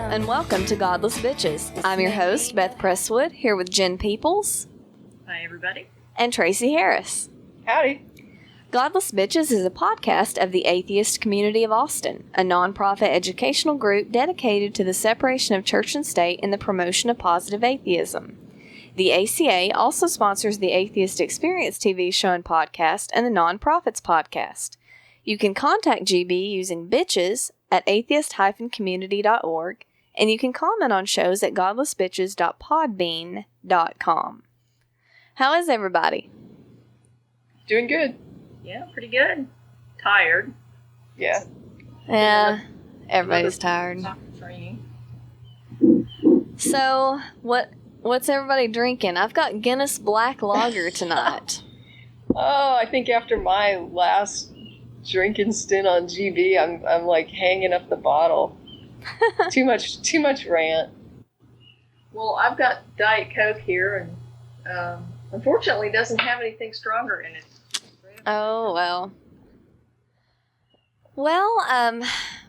and welcome to Godless Bitches. I'm your host, Beth Presswood, here with Jen Peeples. Hi, everybody. And Tracie Harris. Howdy. Godless Bitches is a podcast of the Atheist Community of Austin, a nonprofit educational group dedicated to the separation of church and state and the promotion of positive atheism. The ACA also sponsors the Atheist Experience TV show and podcast and the Nonprofits podcast. You can contact GB using bitches at atheist-community.org, and you can comment on shows at godlessbitches.podbean.com. How is everybody? Doing good. Yeah, pretty good. Tired. Yeah. Yeah, everybody's tired. Soccer training. So, what's everybody drinking? I've got Guinness Black Lager tonight. Oh, I think after my last drinking stint on GB, I'm like hanging up the bottle. Too much rant. Well, I've got Diet Coke here, and unfortunately, it doesn't have anything stronger in it. Oh, well. Well,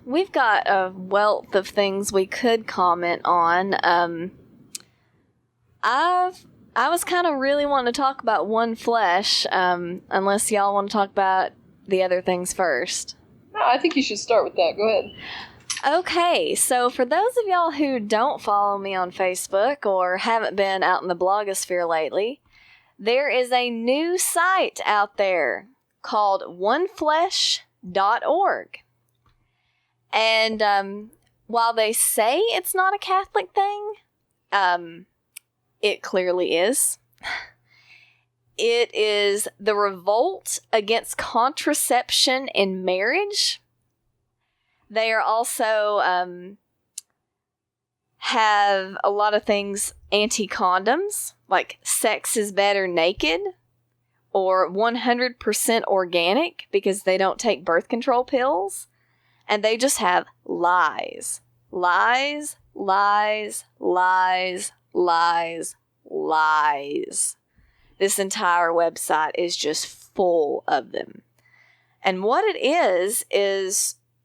we've got a wealth of things we could comment on. I was kind of really wanting to talk about One Flesh, unless y'all want to talk about the other things first. No, I think you should start with that. Go ahead. Okay, so for those of y'all who don't follow me on Facebook or haven't been out in the blogosphere lately, there is a new site out there called oneflesh.org. And while they say it's not a Catholic thing, it clearly is. It is the revolt against contraception in marriage. They are also have a lot of things anti-condoms, like sex is better naked, or 100% organic because they don't take birth control pills. And they just have lies. Lies, lies, lies, lies, lies. This entire website is just full of them. And what it is,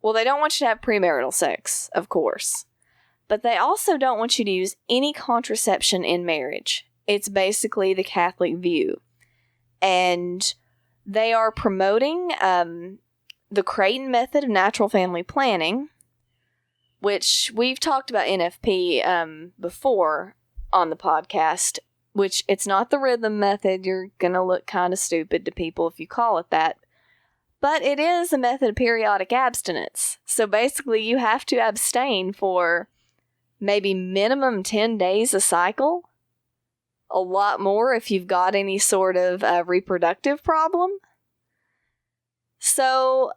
well, they don't want you to have premarital sex, of course. But they also don't want you to use any contraception in marriage. It's basically the Catholic view. And they are promoting the Creighton method of natural family planning, which we've talked about NFP before on the podcast, which it's not the rhythm method. You're going to look kind of stupid to people if you call it that. But it is a method of periodic abstinence. So basically you have to abstain for maybe minimum 10 days a cycle. A lot more if you've got any sort of reproductive problem. So,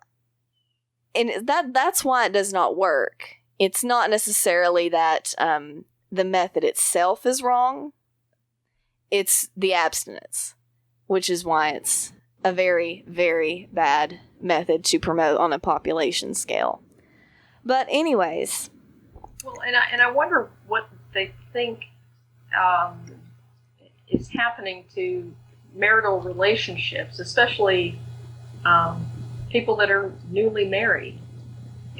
and that's why it does not work. It's not necessarily that the method itself is wrong. It's the abstinence, which is why it's a very, very bad method to promote on a population scale. But anyways. Well, and I wonder what they think is happening to marital relationships, especially people that are newly married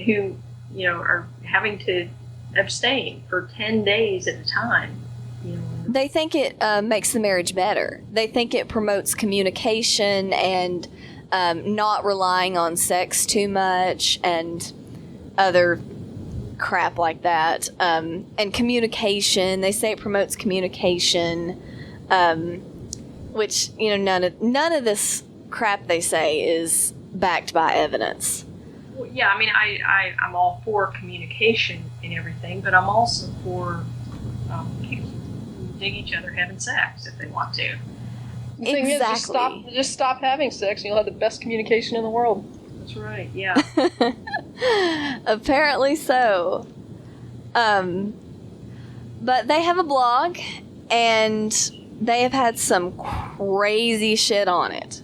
who, are having to abstain for 10 days at a time. They think it makes the marriage better. They think it promotes communication and not relying on sex too much and other crap like that. And communication, they say it promotes communication, which, none of this crap they say is backed by evidence. Well, yeah, I mean, I'm all for communication and everything, but I'm also for people who dig each other having sex if they want to. The thing is, just stop having sex and you'll have the best communication in the world. That's right, yeah. Apparently so. But they have a blog, and they have had some crazy shit on it.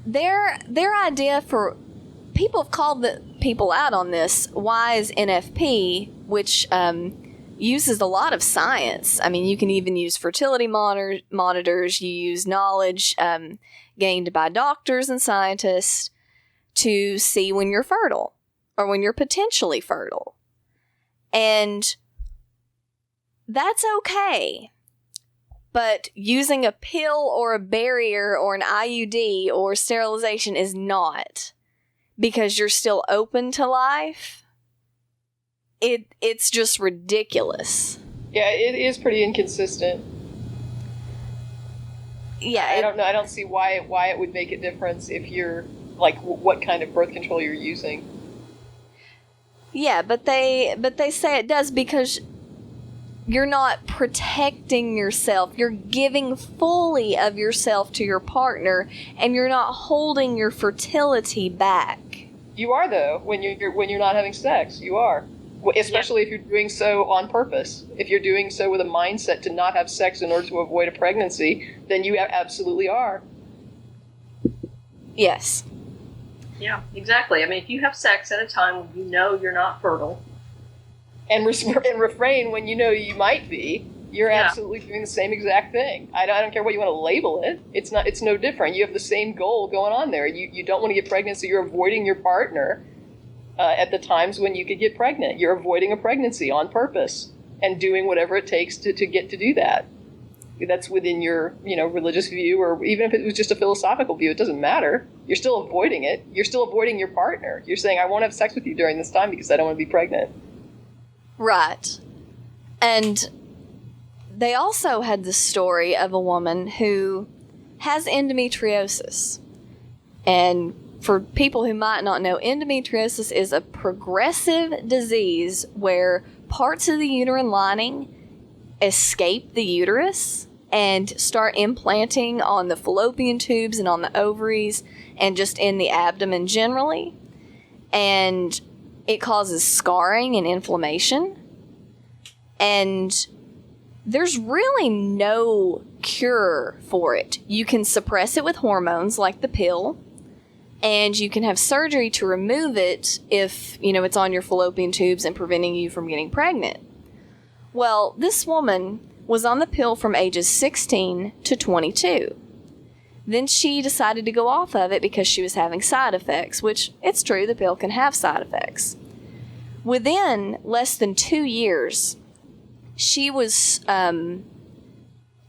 Their idea for... People have called the people out on this WISE NFP, which uses a lot of science. I mean, you can even use fertility monitors. You use knowledge gained by doctors and scientists to see when you're fertile or when you're potentially fertile. And that's okay. But using a pill or a barrier or an IUD or sterilization is not, because you're still open to life. It's just ridiculous. Yeah, it is pretty inconsistent. Yeah, I don't know. I don't see why it would make a difference if you're like what kind of birth control you're using. Yeah, but they say it does, because you're not protecting yourself. You're giving fully of yourself to your partner, and you're not holding your fertility back. You are, though, when you're not having sex. You are. Especially if you're doing so on purpose. If you're doing so with a mindset to not have sex in order to avoid a pregnancy, then you absolutely are. Yes. Yeah, exactly. I mean, if you have sex at a time when you know you're not fertile, and refrain when you know you might be, you're absolutely doing the same exact thing. I don't care what you want to label it. It's no different. You have the same goal going on there. You don't want to get pregnant, so you're avoiding your partner at the times when you could get pregnant. You're avoiding a pregnancy on purpose and doing whatever it takes to get to do that. That's within your religious view, or even if it was just a philosophical view, it doesn't matter. You're still avoiding it. You're still avoiding your partner. You're saying, I won't have sex with you during this time because I don't want to be pregnant. Right. And they also had the story of a woman who has endometriosis. And for people who might not know, endometriosis is a progressive disease where parts of the uterine lining escape the uterus and start implanting on the fallopian tubes and on the ovaries and just in the abdomen generally. And it causes scarring and inflammation. And there's really no cure for it. You can suppress it with hormones like the pill, and you can have surgery to remove it if, it's on your fallopian tubes and preventing you from getting pregnant. Well, this woman was on the pill from ages 16 to 22. Then she decided to go off of it because she was having side effects, which it's true, the pill can have side effects. Within less than 2 years, she was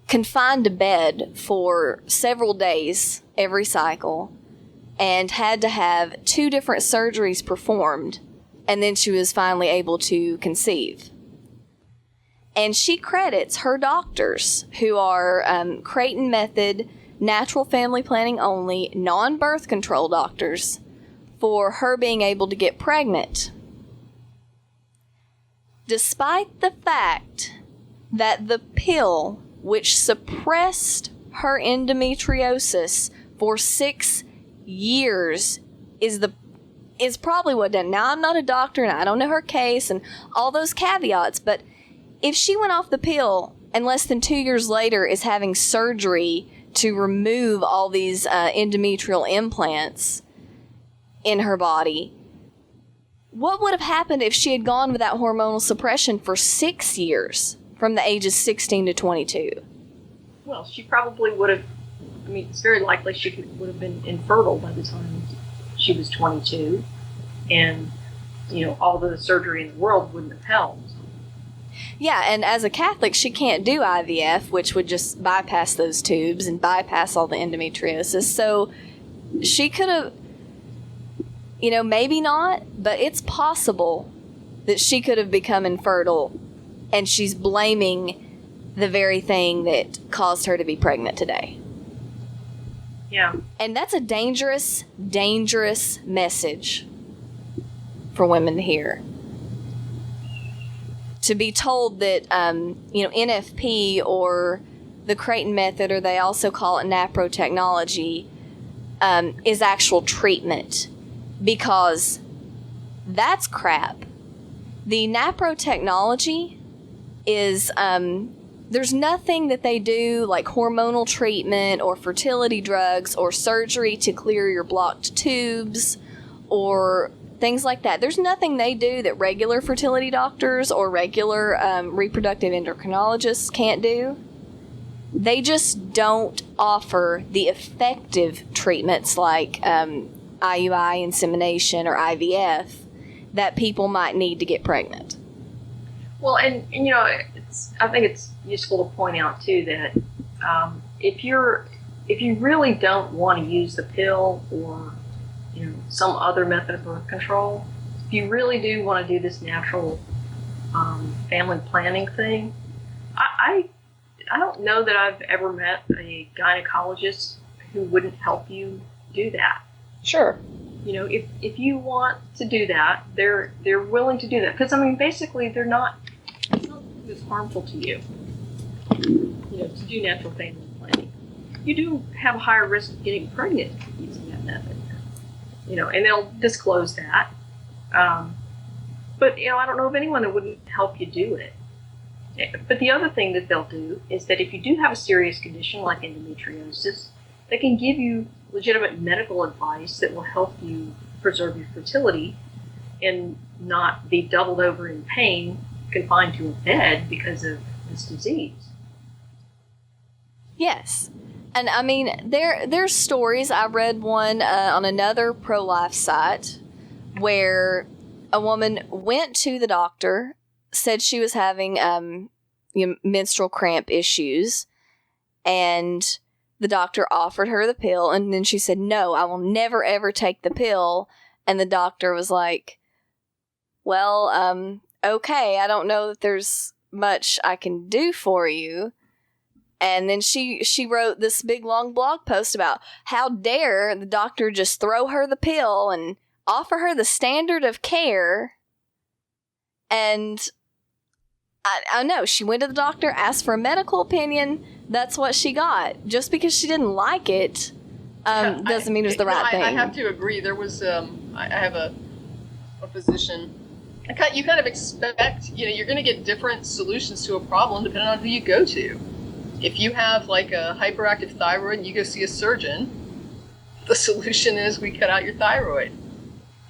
confined to bed for several days every cycle and had to have 2 different surgeries performed, and then she was finally able to conceive. And she credits her doctors, who are Creighton Method, natural family planning only, non-birth control doctors, for her being able to get pregnant. Despite the fact that the pill, which suppressed her endometriosis for 6 years, is probably what done. Now, I'm not a doctor and I don't know her case and all those caveats, but if she went off the pill and less than 2 years later is having surgery to remove all these endometrial implants in her body, what would have happened if she had gone without hormonal suppression for 6 years, from the ages 16 to 22? Well, she probably would have, it's very likely she would have been infertile by the time she was 22, and, all the surgery in the world wouldn't have helped. Yeah, and as a Catholic, she can't do IVF, which would just bypass those tubes and bypass all the endometriosis. So she could have, maybe not, but it's possible that she could have become infertile, and she's blaming the very thing that caused her to be pregnant today. Yeah. And that's a dangerous, dangerous message for women to hear. To be told that, NFP or the Creighton Method, or they also call it NAPRO technology, is actual treatment, because that's crap. The NAPRO technology is, there's nothing that they do like hormonal treatment or fertility drugs or surgery to clear your blocked tubes or things like that. There's nothing they do that regular fertility doctors or regular reproductive endocrinologists can't do. They just don't offer the effective treatments like IUI, insemination, or IVF that people might need to get pregnant. Well, and you know, I think it's useful to point out too that if you really don't want to use the pill or some other method of birth control, if you really do want to do this natural family planning thing, I don't know that I've ever met a gynecologist who wouldn't help you do that. Sure. If you want to do that, they're willing to do that, because I mean, basically, it's not something that's harmful to you. To do natural family planning, you do have a higher risk of getting pregnant using that method. And they'll disclose that. But I don't know of anyone that wouldn't help you do it. But the other thing that they'll do is that if you do have a serious condition like endometriosis, they can give you legitimate medical advice that will help you preserve your fertility and not be doubled over in pain, confined to a bed because of this disease. Yes. And I mean, there's stories. I read one on another pro-life site where a woman went to the doctor, said she was having menstrual cramp issues, and the doctor offered her the pill, and then she said, "No, I will never ever take the pill." And the doctor was like, "Well, okay, I don't know that there's much I can do for you." And then she wrote this big long blog post about how dare the doctor just throw her the pill and offer her the standard of care. And I know, she went to the doctor, asked for a medical opinion. That's what she got. Just because she didn't like it doesn't mean it was the right thing. I have to agree. There was, I have a physician. You kind of expect, you're going to get different solutions to a problem depending on who you go to. If you have like a hyperactive thyroid and you go see a surgeon, the solution is we cut out your thyroid.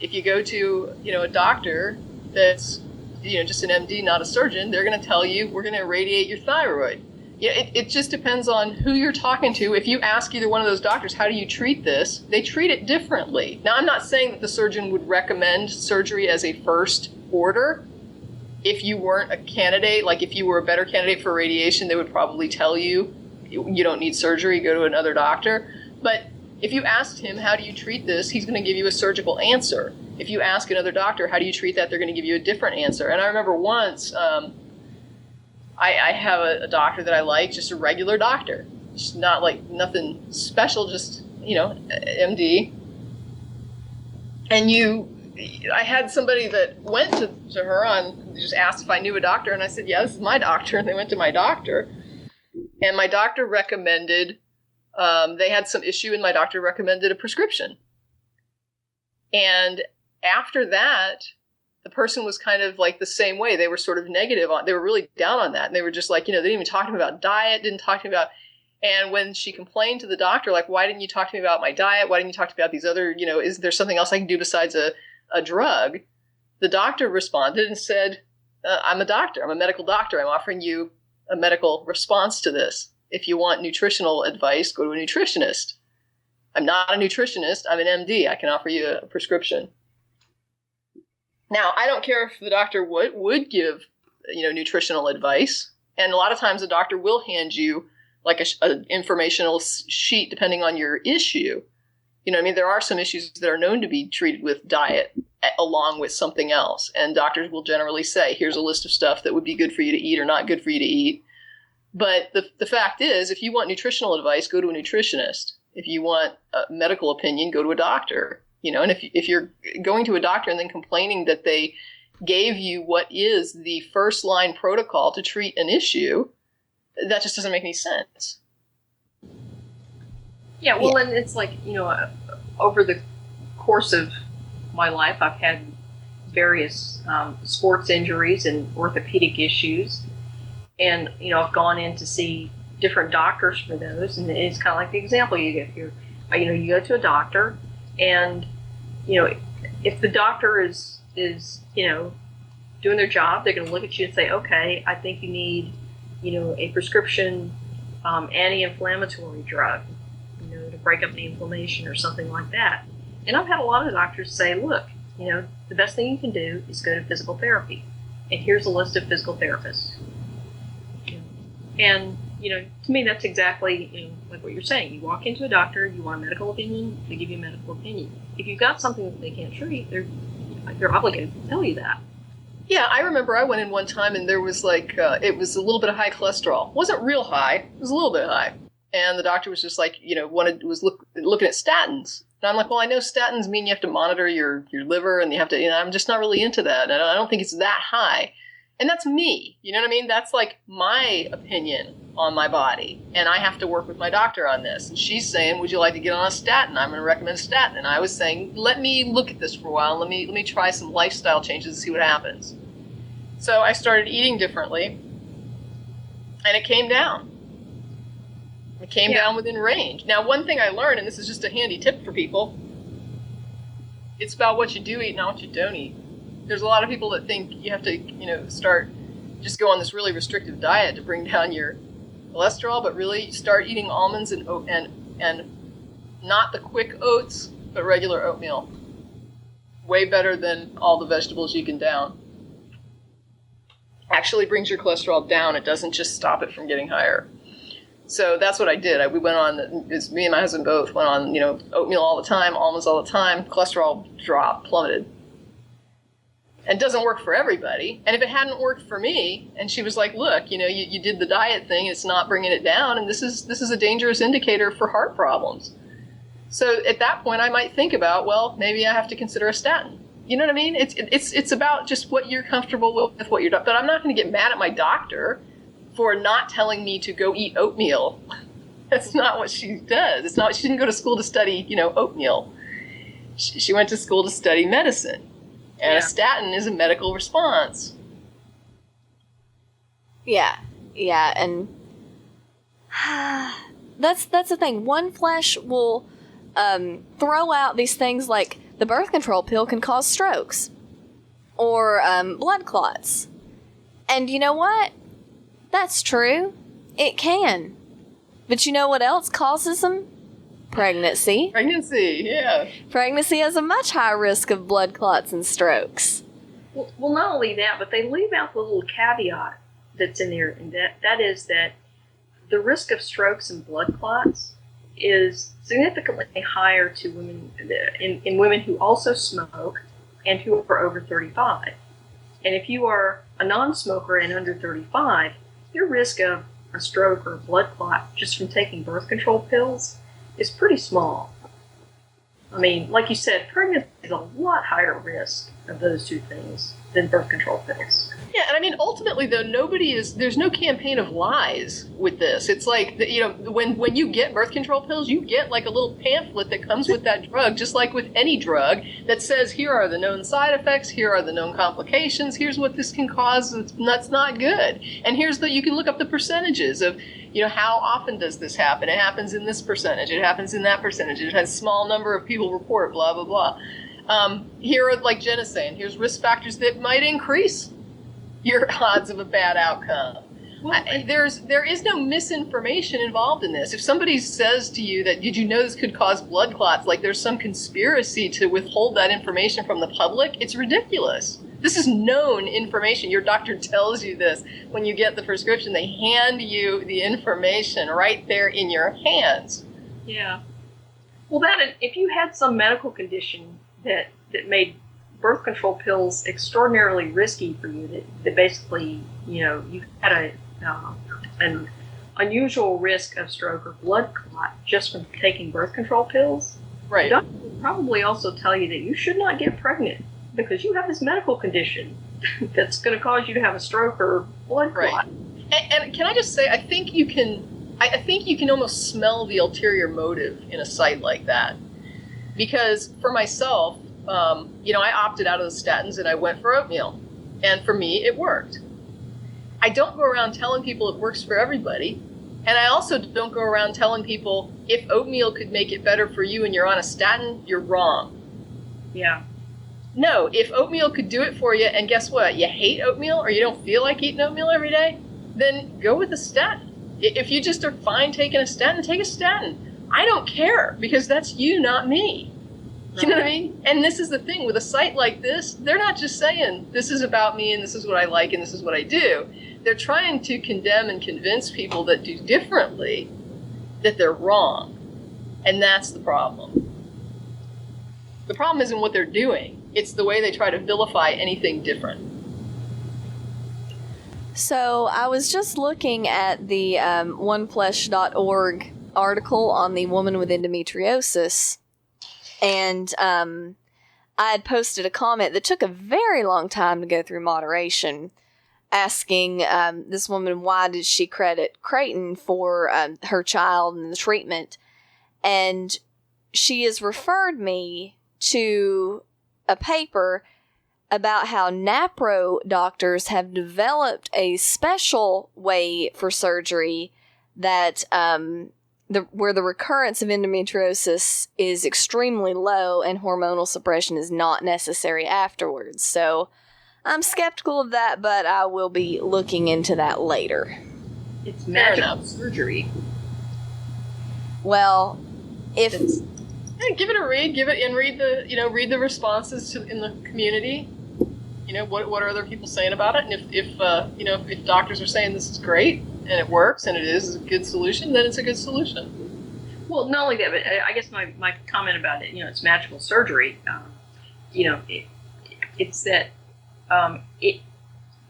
If you go to, a doctor that's, just an MD, not a surgeon, they're going to tell you we're going to irradiate your thyroid. It just depends on who you're talking to. If you ask either one of those doctors, how do you treat this? They treat it differently. Now, I'm not saying that the surgeon would recommend surgery as a first order. If you weren't a candidate, like if you were a better candidate for radiation, they would probably tell you you don't need surgery, go to another doctor. But if you asked him, how do you treat this, he's going to give you a surgical answer. If you ask another doctor, how do you treat that, they're going to give you a different answer. And I remember once, I have a doctor that I like, just a regular doctor. Just not like nothing special, just, MD. And I had somebody that went to her just asked if I knew a doctor, and I said, yeah, this is my doctor, and they went to my doctor. And my doctor recommended, they had some issue, and my doctor recommended a prescription. And after that, the person was kind of like the same way. They were sort of negative they were really down on that. And they were just like, they didn't even talk to me about diet, didn't talk to me about, and when she complained to the doctor, like, why didn't you talk to me about my diet? Why didn't you talk to me about these other, is there something else I can do besides a drug? The doctor responded and said, I'm a doctor. I'm a medical doctor. I'm offering you a medical response to this. If you want nutritional advice, go to a nutritionist. I'm not a nutritionist. I'm an MD. I can offer you a prescription. Now, I don't care if the doctor would give, nutritional advice. And a lot of times the doctor will hand you like an informational sheet depending on your issue. There are some issues that are known to be treated with diet along with something else. And doctors will generally say, here's a list of stuff that would be good for you to eat or not good for you to eat. But the fact is, if you want nutritional advice, go to a nutritionist. If you want a medical opinion, go to a doctor. And if you're going to a doctor and then complaining that they gave you what is the first line protocol to treat an issue, that just doesn't make any sense. Yeah, well, and it's like, over the course of my life, I've had various sports injuries and orthopedic issues. And, I've gone in to see different doctors for those. And it's kind of like the example you give here. You go to a doctor and, if the doctor is doing their job, they're going to look at you and say, okay, I think you need, a prescription anti-inflammatory drug, to break up the inflammation or something like that. And I've had a lot of doctors say, look, the best thing you can do is go to physical therapy. and here's a list of physical therapists. And, to me, that's exactly, like what you're saying. You walk into a doctor, you want a medical opinion, they give you a medical opinion. If you've got something that they can't treat, they're obligated to tell you that. Yeah, I remember I went in one time and there was it was a little bit of high cholesterol. It wasn't real high, it was a little bit high. And the doctor was just looking at statins. And I'm like, well, I know statins mean you have to monitor your liver and you have to, I'm just not really into that. And I don't think it's that high. And that's me, you know what I mean? That's like my opinion on my body. And I have to work with my doctor on this. And she's saying, would you like to get on a statin? I'm going to recommend a statin. And I was saying, let me look at this for a while. Let me try some lifestyle changes and see what happens. So I started eating differently. And it came down. It came down within range. Now, one thing I learned, and this is just a handy tip for people, it's about what you do eat, not what you don't eat. There's a lot of people that think you have to, just go on this really restrictive diet to bring down your cholesterol, but really start eating almonds and not the quick oats, but regular oatmeal. Way better than all the vegetables you can down. Actually brings your cholesterol down. It doesn't just stop it from getting higher. So that's what I did. We went on, me and my husband both went on, oatmeal all the time, almonds all the time, cholesterol dropped, plummeted. And it doesn't work for everybody. And if it hadn't worked for me, and she was like, look, you did the diet thing, it's not bringing it down, and this is a dangerous indicator for heart problems. So at that point, I might think about, well, maybe I have to consider a statin. You know what I mean? It's about just what you're comfortable with, what you're, but I'm not going to get mad at my doctor for not telling me to go eat oatmeal. That's not what she does. She didn't go to school to study, oatmeal. She went to school to study medicine. And a statin is a medical response. Yeah, and that's the thing. One Flesh will throw out these things like the birth control pill can cause strokes or blood clots. And you know what? That's true. It can. But you know what else causes them? Pregnancy. Yeah. Pregnancy has a much higher risk of blood clots and strokes. Well, not only that, but they leave out the little caveat that's in there, and that is that the risk of strokes and blood clots is significantly higher to women in women who also smoke and who are over 35. And if you are a non-smoker and under 35, your risk of a stroke or a blood clot just from taking birth control pills is pretty small. I mean, like you said, pregnancy is a lot higher risk of those two things than birth control pills. Yeah, and I mean, ultimately, though, there's no campaign of lies with this. It's like, when you get birth control pills, you get like a little pamphlet that comes with that drug, just like with any drug, that says, here are the known side effects, here are the known complications, here's what this can cause, that's not good. And you can look up the percentages of, how often does this happen? It happens in this percentage, it happens in that percentage, it has a small number of people report, blah, blah, blah. Here are, like Jen is saying, here's risk factors that might increase your odds of a bad outcome. Well, there is no misinformation involved in this. If somebody says to you that, did you know this could cause blood clots, like there's some conspiracy to withhold that information from the public, it's ridiculous. This is known information. Your doctor tells you this when you get the prescription. They hand you the information right there in your hands. Yeah. Well, if you had some medical condition that made birth control pills extraordinarily risky for you, that basically, you had an unusual risk of stroke or blood clot just from taking birth control pills, right? The doctor would probably also tell you that you should not get pregnant because you have this medical condition that's going to cause you to have a stroke or blood clot. Right. And can I just say, I think you can almost smell the ulterior motive in a site like that, because for myself, I opted out of the statins and I went for oatmeal. And for me, it worked. I don't go around telling people it works for everybody. And I also don't go around telling people if oatmeal could make it better for you and you're on a statin, you're wrong. Yeah. No, if oatmeal could do it for you, and guess what? You hate oatmeal or you don't feel like eating oatmeal every day, then go with a statin. If you just are fine taking a statin, take a statin. I don't care, because that's you, not me. You know what I mean? And this is the thing, with a site like this, they're not just saying, this is about me and this is what I like and this is what I do. They're trying to condemn and convince people that do differently that they're wrong. And that's the problem. The problem isn't what they're doing. It's the way they try to vilify anything different. So I was just looking at the oneflesh.org article on the woman with endometriosis, and I had posted a comment that took a very long time to go through moderation, asking this woman why did she credit Creighton for her child and the treatment, and she has referred me to a paper about how NAPRO doctors have developed a special way for surgery that where the recurrence of endometriosis is extremely low and hormonal suppression is not necessary afterwards. So I'm skeptical of that, but I will be looking into that later. It's magical surgery. Well, if give it a read, read the responses in the community. What are other people saying about it? And if doctors are saying this is great and it works and it is a good solution, then it's a good solution. Well, not only that, but I guess my comment about it, it's magical surgery. It's that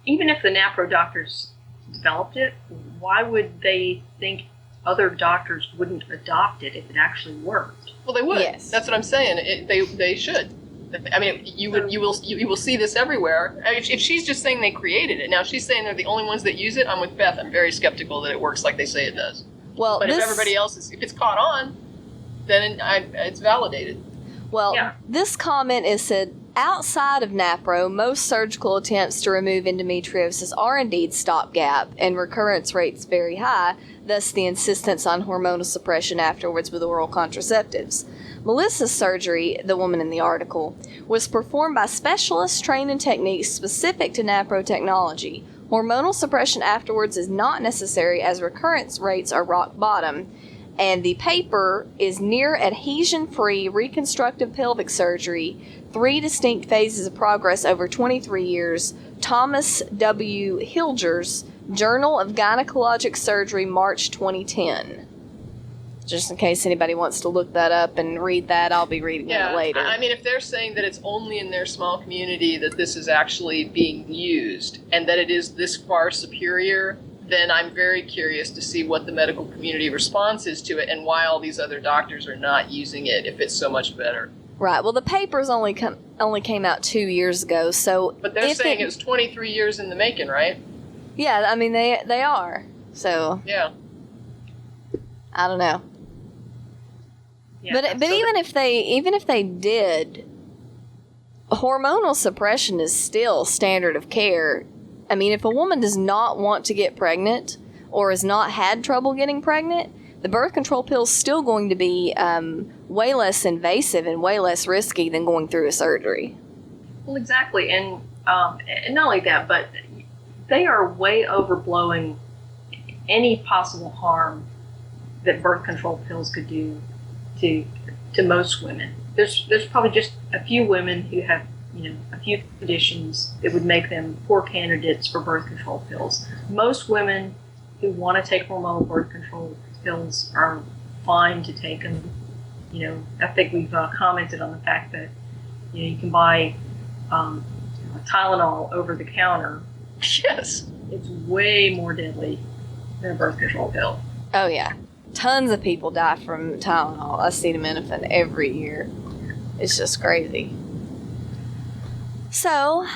even if the NAPRO doctors developed it, why would they think other doctors wouldn't adopt it if it actually worked? Well, they would. Yes. That's what I'm saying. They should. I mean, you will see this everywhere. I mean, if she's just saying they created it, now if she's saying they're the only ones that use it, I'm with Beth. I'm very skeptical that it works like they say it does. Well, but if everybody else if it's caught on, then it's validated. Well, This comment is said, outside of NAPRO, most surgical attempts to remove endometriosis are indeed stopgap, and recurrence rates very high, thus the insistence on hormonal suppression afterwards with oral contraceptives. Melissa's surgery, the woman in the article, was performed by specialists trained in techniques specific to NAPRO technology. Hormonal suppression afterwards is not necessary as recurrence rates are rock bottom. And the paper is Near Adhesion-Free Reconstructive Pelvic Surgery, 3 Distinct Phases of Progress over 23 Years, Thomas W. Hilgers, Journal of Gynecologic Surgery, March 2010. Just in case anybody wants to look that up and read that, I'll be reading it later. I mean, if they're saying that it's only in their small community that this is actually being used and that it is this far superior, then I'm very curious to see what the medical community response is to it and why all these other doctors are not using it if it's so much better. Right. Well, the papers only came out 2 years ago, so... But they're saying it was 23 years in the making, right? Yeah, I mean, they are. So... Yeah. I don't know. Yeah, But even if they did, hormonal suppression is still standard of care. I mean, if a woman does not want to get pregnant or has not had trouble getting pregnant, the birth control pill is still going to be way less invasive and way less risky than going through a surgery. Well, exactly. And not only that, but they are way overblowing any possible harm that birth control pills could do to most women. There's probably just a few women who have a few conditions that would make them poor candidates for birth control pills. Most women who want to take hormonal birth control pills are fine to take them. I think we've commented on the fact that you can buy Tylenol over the counter. Yes. It's way more deadly than a birth control pill. Oh, yeah. Tons of people die from Tylenol, acetaminophen, every year. It's just crazy. So,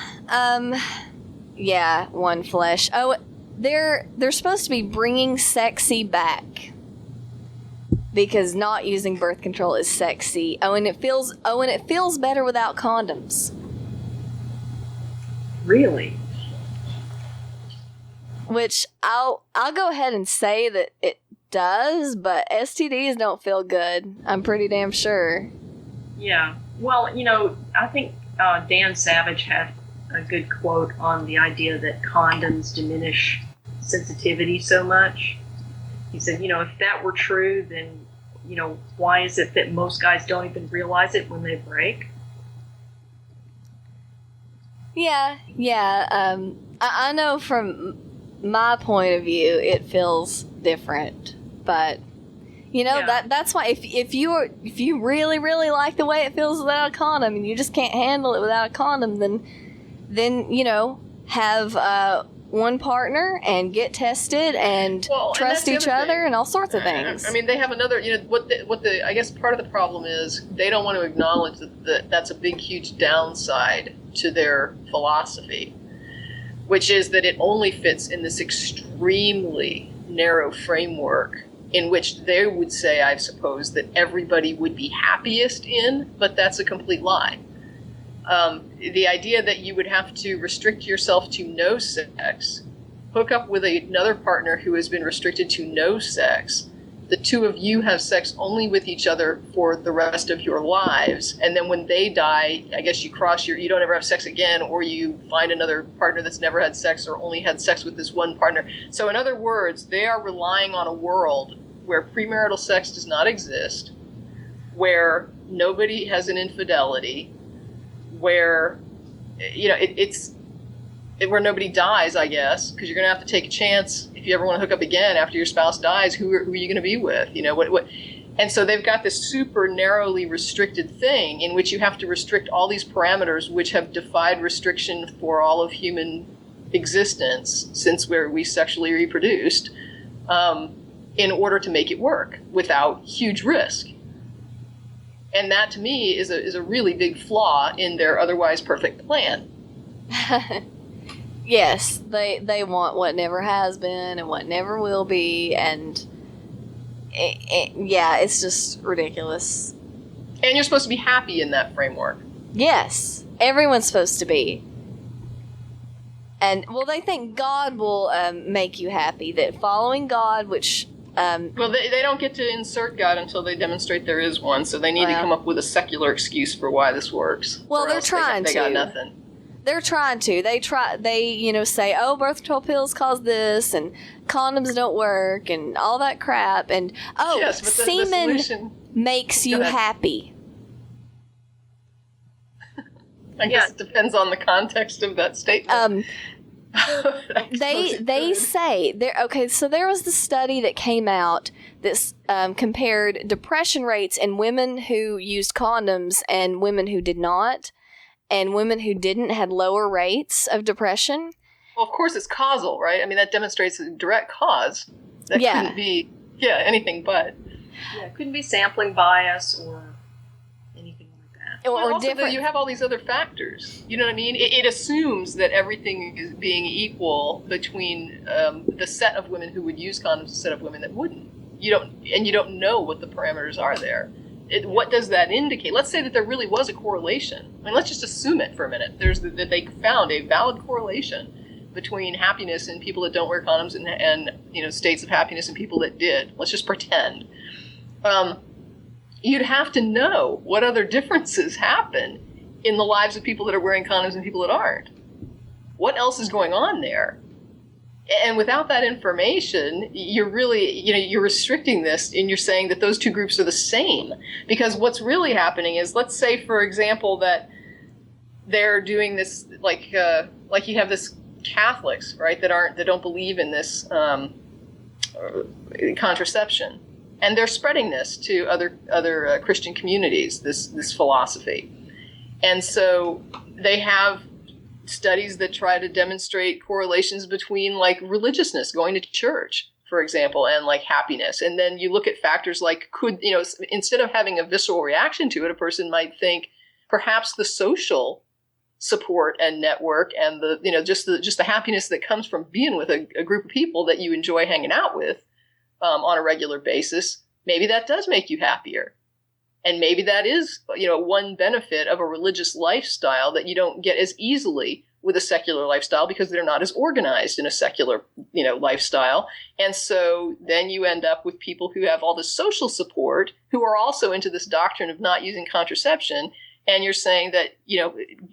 One Flesh. Oh, they're supposed to be bringing sexy back because not using birth control is sexy. And it feels better without condoms. Really? Which I'll go ahead and say that it does, but STDs don't feel good. I'm pretty damn sure. Yeah. Well, I think Dan Savage had a good quote on the idea that condoms diminish sensitivity so much. He said, if that were true, then why is it that most guys don't even realize it when they break? Yeah. I know from my point of view, it feels different, but that's why if you really really like the way it feels without a condom and you just can't handle it without a condom, then have one partner and get tested and trust each other and all sorts of things. I mean, they have another, what the I guess part of the problem is they don't want to acknowledge that that's a big, huge downside to their philosophy, which is that it only fits in this extremely narrow framework in which they would say, I suppose, that everybody would be happiest in, but that's a complete lie. The idea that you would have to restrict yourself to no sex, hook up with another partner who has been restricted to no sex, the two of you have sex only with each other for the rest of your lives, and then when they die, I guess you don't ever have sex again, or you find another partner that's never had sex or only had sex with this one partner. So in other words, they are relying on a world where premarital sex does not exist, where nobody has an infidelity, where where nobody dies, I guess, because you're going to have to take a chance if you ever want to hook up again after your spouse dies. Who are you going to be with? What? And so they've got this super narrowly restricted thing in which you have to restrict all these parameters which have defied restriction for all of human existence since we sexually reproduced, in order to make it work without huge risk. And that, to me, is a really big flaw in their otherwise perfect plan. Yes, they want what never has been and what never will be, and it's just ridiculous. And you're supposed to be happy in that framework. Yes, everyone's supposed to be. And, they think God will make you happy, that following God, which... they don't get to insert God until they demonstrate there is one, so they need to come up with a secular excuse for why this works. Well, they're trying to. They got nothing. They're trying to. They say, birth control pills cause this, and condoms don't work, and all that crap, and, yes, but semen makes you happy. I guess it depends on the context of that statement. They say so there was the study that came out that compared depression rates in women who used condoms and women who did not, and women who didn't had lower rates of depression. Well, of course it's causal, right? I mean, that demonstrates a direct cause. That couldn't be anything but. Yeah, it couldn't be sampling bias or anything like that. Or also, different. You have all these other factors. You know what I mean? It assumes that everything is being equal between the set of women who would use condoms and the set of women that wouldn't. You don't know what the parameters are there. What does that indicate? Let's say that there really was a correlation. I mean, let's just assume it for a minute. That they found a valid correlation between happiness in people that don't wear condoms and states of happiness in people that did. Let's just pretend. You'd have to know what other differences happen in the lives of people that are wearing condoms and people that aren't. What else is going on there? And without that information, you're really, you're restricting this, and you're saying that those two groups are the same. Because what's really happening is, let's say, for example, that they're doing this, like you have this Catholics, right, that don't believe in this contraception, and they're spreading this to other Christian communities, this philosophy, and so they have studies that try to demonstrate correlations between, like, religiousness, going to church, for example, and, like, happiness. And then you look at factors like, instead of having a visceral reaction to it, a person might think perhaps the social support and network and just the happiness that comes from being with a group of people that you enjoy hanging out with on a regular basis, maybe that does make you happier. And maybe that is, one benefit of a religious lifestyle that you don't get as easily with a secular lifestyle, because they're not as organized in a secular, lifestyle. And so then you end up with people who have all this social support, who are also into this doctrine of not using contraception. And you're saying that,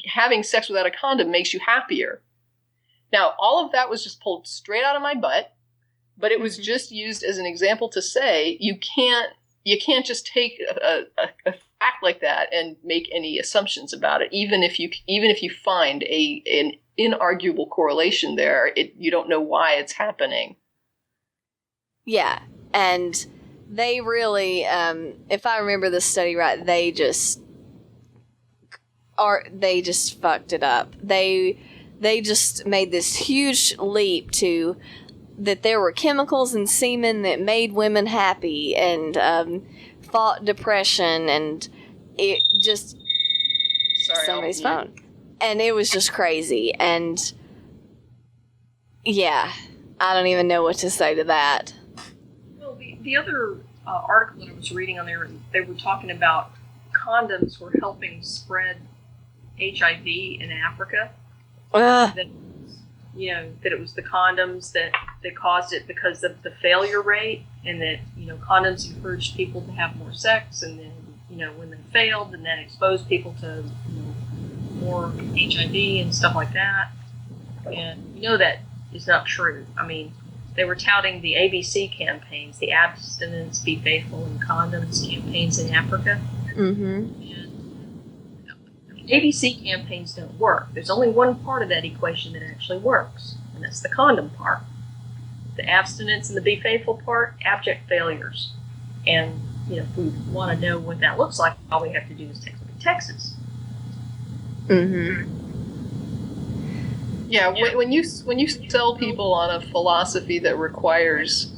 having sex without a condom makes you happier. Now, all of that was just pulled straight out of my butt, but it was just used as an example to say you can't you can't just take a fact like that and make any assumptions about it. Even if you find an inarguable correlation there, you don't know why it's happening. Yeah, and they really, if I remember the study right, they just fucked it up. They just made this huge leap to that there were chemicals in semen that made women happy and fought depression, and it just somebody's phone, and it was just crazy. And yeah, I don't even know what to say to that. Well, the other article that I was reading on there, they were talking about condoms were helping spread HIV in Africa. That, that it was the condoms that caused it because of the failure rate, and that, condoms encouraged people to have more sex, and then, when they failed, then that exposed people to, more HIV and stuff like that. And that is not true. I mean, they were touting the ABC campaigns, the Abstinence, Be Faithful, and Condoms campaigns in Africa. Mm-hmm. ABC campaigns don't work. There's only one part of that equation that actually works, and that's the condom part. The abstinence and the be faithful part, abject failures. And, if we want to know what that looks like, all we have to do is text Texas. Mm-hmm. Yeah, when you sell people on a philosophy that requires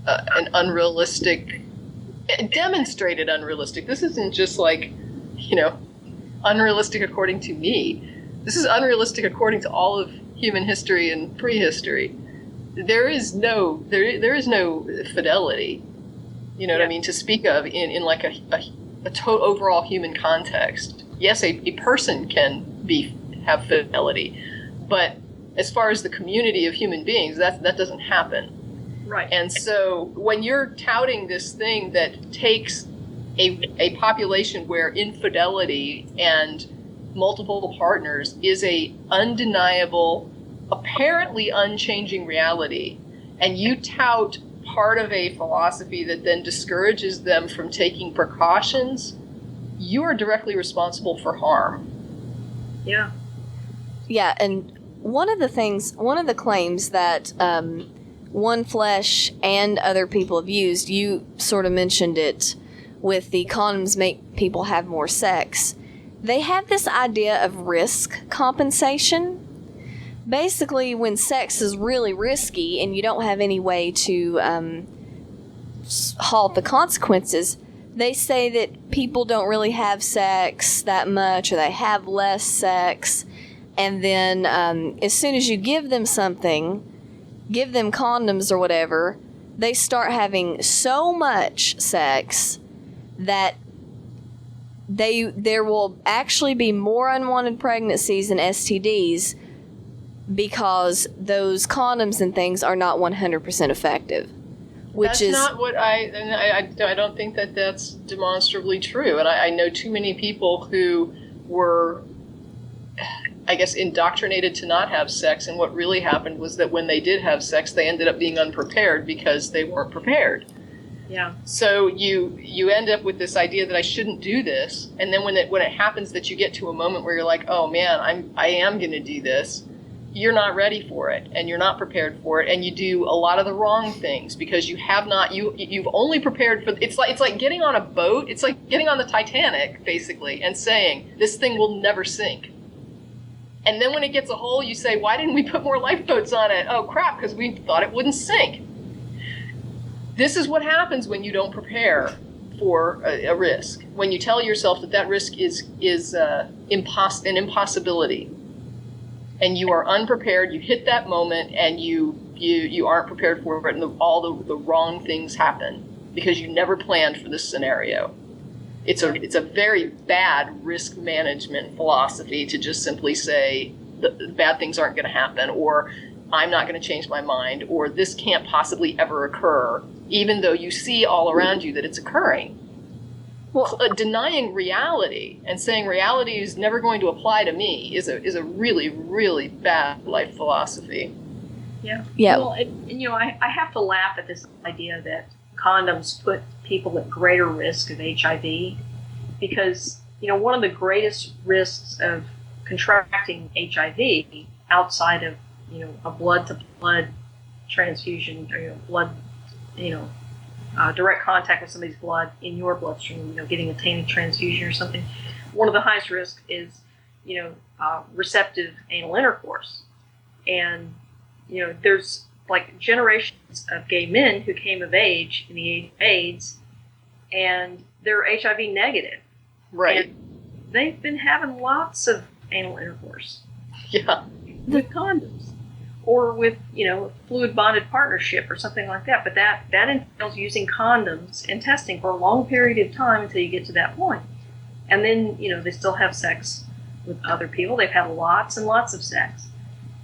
an unrealistic, demonstrated unrealistic, this isn't just like, unrealistic according to me. This is unrealistic according to all of human history and prehistory. There is no fidelity, what I mean, to speak of in like a overall human context. Yes, a person can have fidelity, but as far as the community of human beings, that doesn't happen. Right. And so when you're touting this thing that takes a population where infidelity and multiple partners is a undeniable, apparently unchanging reality, and you tout part of a philosophy that then discourages them from taking precautions, you are directly responsible for harm. Yeah. Yeah, and one of the claims that One Flesh and other people have used, you sort of mentioned it with the condoms make people have more sex. They have this idea of risk compensation. Basically, when sex is really risky and you don't have any way to halt the consequences, they say that people don't really have sex that much, or they have less sex. And then as soon as you give them something, give them condoms or whatever, they start having so much sex that there will actually be more unwanted pregnancies and STDs because those condoms and things are not 100% effective. That's not what I don't think that that's demonstrably true. And I know too many people who were, I guess, indoctrinated to not have sex, and what really happened was that when they did have sex, they ended up being unprepared because they weren't prepared. Yeah. So you end up with this idea that I shouldn't do this, and then when it happens that you get to a moment where you're like, oh man, I am going to do this, you're not ready for it, and you're not prepared for it, and you do a lot of the wrong things because you've only prepared for. It's like getting on a boat. It's like getting on the Titanic, basically, and saying this thing will never sink. And then when it gets a hole, you say, why didn't we put more lifeboats on it? Oh crap, because we thought it wouldn't sink. This is what happens when you don't prepare for a risk. When you tell yourself that risk is an impossibility, and you are unprepared, you hit that moment, and you aren't prepared for it, and all the wrong things happen because you never planned for this scenario. It's a very bad risk management philosophy to just simply say the bad things aren't going to happen, or I'm not going to change my mind, or this can't possibly ever occur, even though you see all around you that it's occurring. Well, denying reality and saying reality is never going to apply to me is a really, really bad life philosophy. Yeah. Yeah. Well, I have to laugh at this idea that condoms put people at greater risk of HIV because, one of the greatest risks of contracting HIV outside of, a blood-to-blood transfusion or, blood, direct contact with somebody's blood in your bloodstream, getting a tainted transfusion or something. One of the highest risks is, receptive anal intercourse. And, there's like generations of gay men who came of age in the age of AIDS and they're HIV negative. Right. And they've been having lots of anal intercourse. Yeah. With condoms. Or with, fluid bonded partnership or something like that. But that entails using condoms and testing for a long period of time until you get to that point. And then, they still have sex with other people. They've had lots and lots of sex.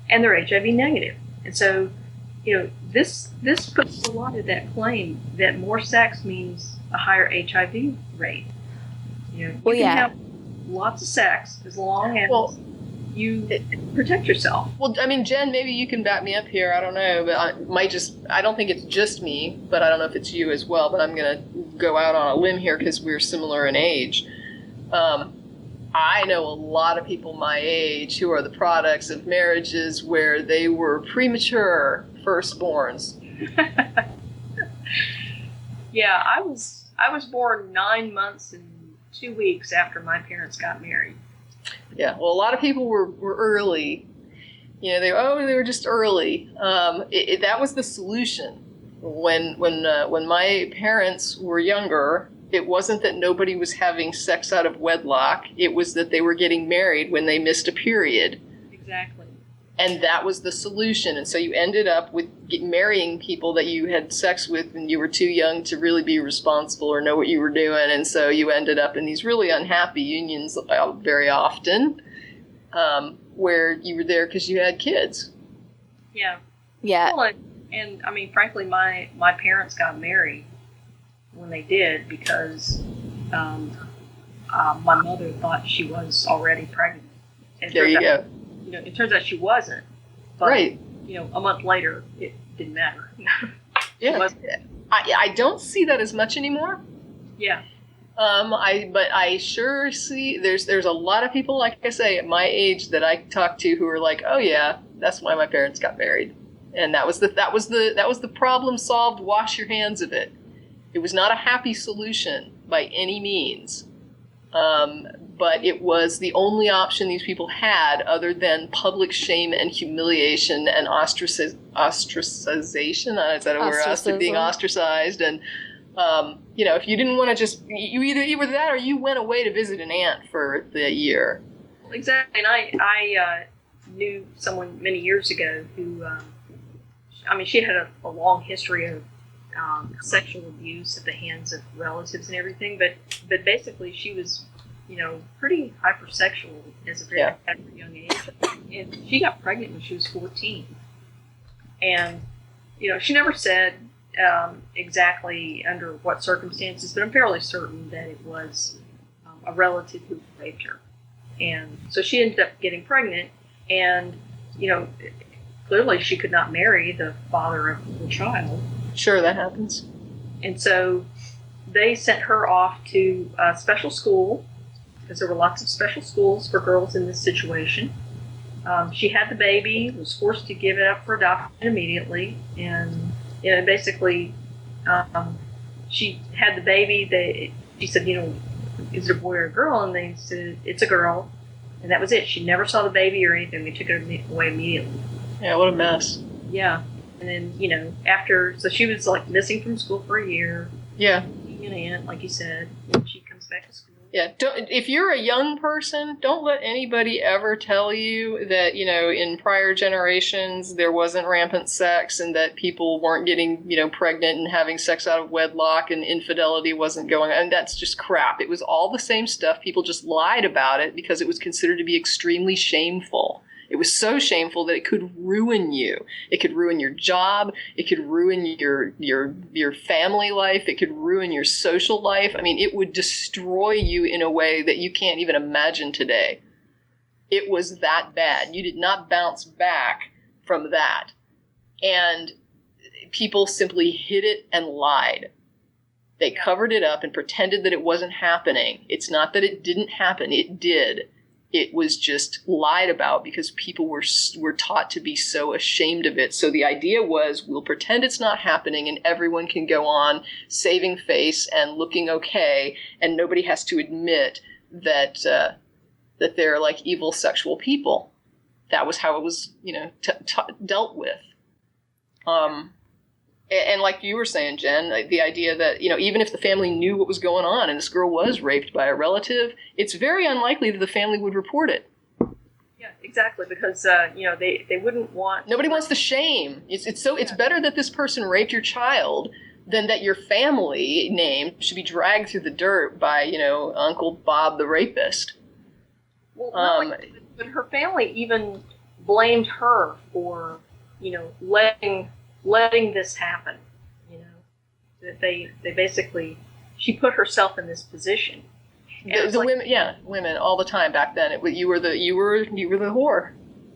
And they're HIV negative. And so, this puts a lot of that claim that more sex means a higher HIV rate. You can have lots of sex as long as you protect yourself. Well, I mean, Jen, maybe you can back me up here. I don't know, but I don't think it's just me, but I don't know if it's you as well, but I'm going to go out on a limb here because we're similar in age. I know a lot of people my age who are the products of marriages where they were premature firstborns. Yeah, I was born 9 months and 2 weeks after my parents got married. Yeah, well, a lot of people were early. They were just early. That was the solution. When my parents were younger, it wasn't that nobody was having sex out of wedlock. It was that they were getting married when they missed a period. Exactly. And that was the solution. And so you ended up with marrying people that you had sex with when you were too young to really be responsible or know what you were doing. And so you ended up in these really unhappy unions very often where you were there because you had kids. Yeah. Yeah. Well, and I mean, frankly, my parents got married when they did because my mother thought she was already pregnant. And there you go. It turns out she wasn't. But, right. A month later, it didn't matter. Yeah. I don't see that as much anymore. Yeah. But I sure see there's a lot of people, like I say, at my age that I talk to who are like, oh yeah, that's why my parents got married. And that was the problem solved. Wash your hands of it. It was not a happy solution by any means. But it was the only option these people had other than public shame and humiliation and ostracization. Is that a word? Being ostracized. And, if you didn't want to just, you were that or you went away to visit an aunt for the year. Exactly. And I knew someone many years ago who, she had a long history of sexual abuse at the hands of relatives and everything, but basically she was, pretty hypersexual as a very young age. And she got pregnant when she was 14. And, she never said exactly under what circumstances, but I'm fairly certain that it was a relative who raped her. And so she ended up getting pregnant, and, clearly she could not marry the father of the child. Sure, that happens. And so they sent her off to a special school, because there were lots of special schools for girls in this situation. She had the baby, was forced to give it up for adoption immediately, and basically she had the baby. She said, is it a boy or a girl? And they said, it's a girl. And that was it. She never saw the baby or anything. They took it away immediately. Yeah, what a mess. Yeah. And then, so she was like missing from school for a year. Yeah. Being an aunt, like you said, and she comes back to school. Yeah, if you're a young person, don't let anybody ever tell you that, in prior generations there wasn't rampant sex and that people weren't getting, pregnant and having sex out of wedlock and infidelity wasn't going on. And that's just crap. It was all the same stuff. People just lied about it because it was considered to be extremely shameful. It was so shameful that it could ruin you. It could ruin your job. It could ruin your family life. It could ruin your social life. I mean, it would destroy you in a way that you can't even imagine today. It was that bad. You did not bounce back from that. And people simply hid it and lied. They covered it up and pretended that it wasn't happening. It's not that it didn't happen. It did. It was just lied about because people were taught to be so ashamed of it. So the idea was, we'll pretend it's not happening and everyone can go on saving face and looking okay, and nobody has to admit that that they're like evil sexual people. That was how it was, dealt with. And like you were saying, Jen, the idea that, even if the family knew what was going on and this girl was raped by a relative, it's very unlikely that the family would report it. Yeah, exactly, because, they wouldn't want... Nobody wants the shame. It's better that this person raped your child than that your family name should be dragged through the dirt by, Uncle Bob the rapist. Well, but her family even blamed her for, letting this happen, that they basically, she put herself in this position. The women all the time back then. You were the whore.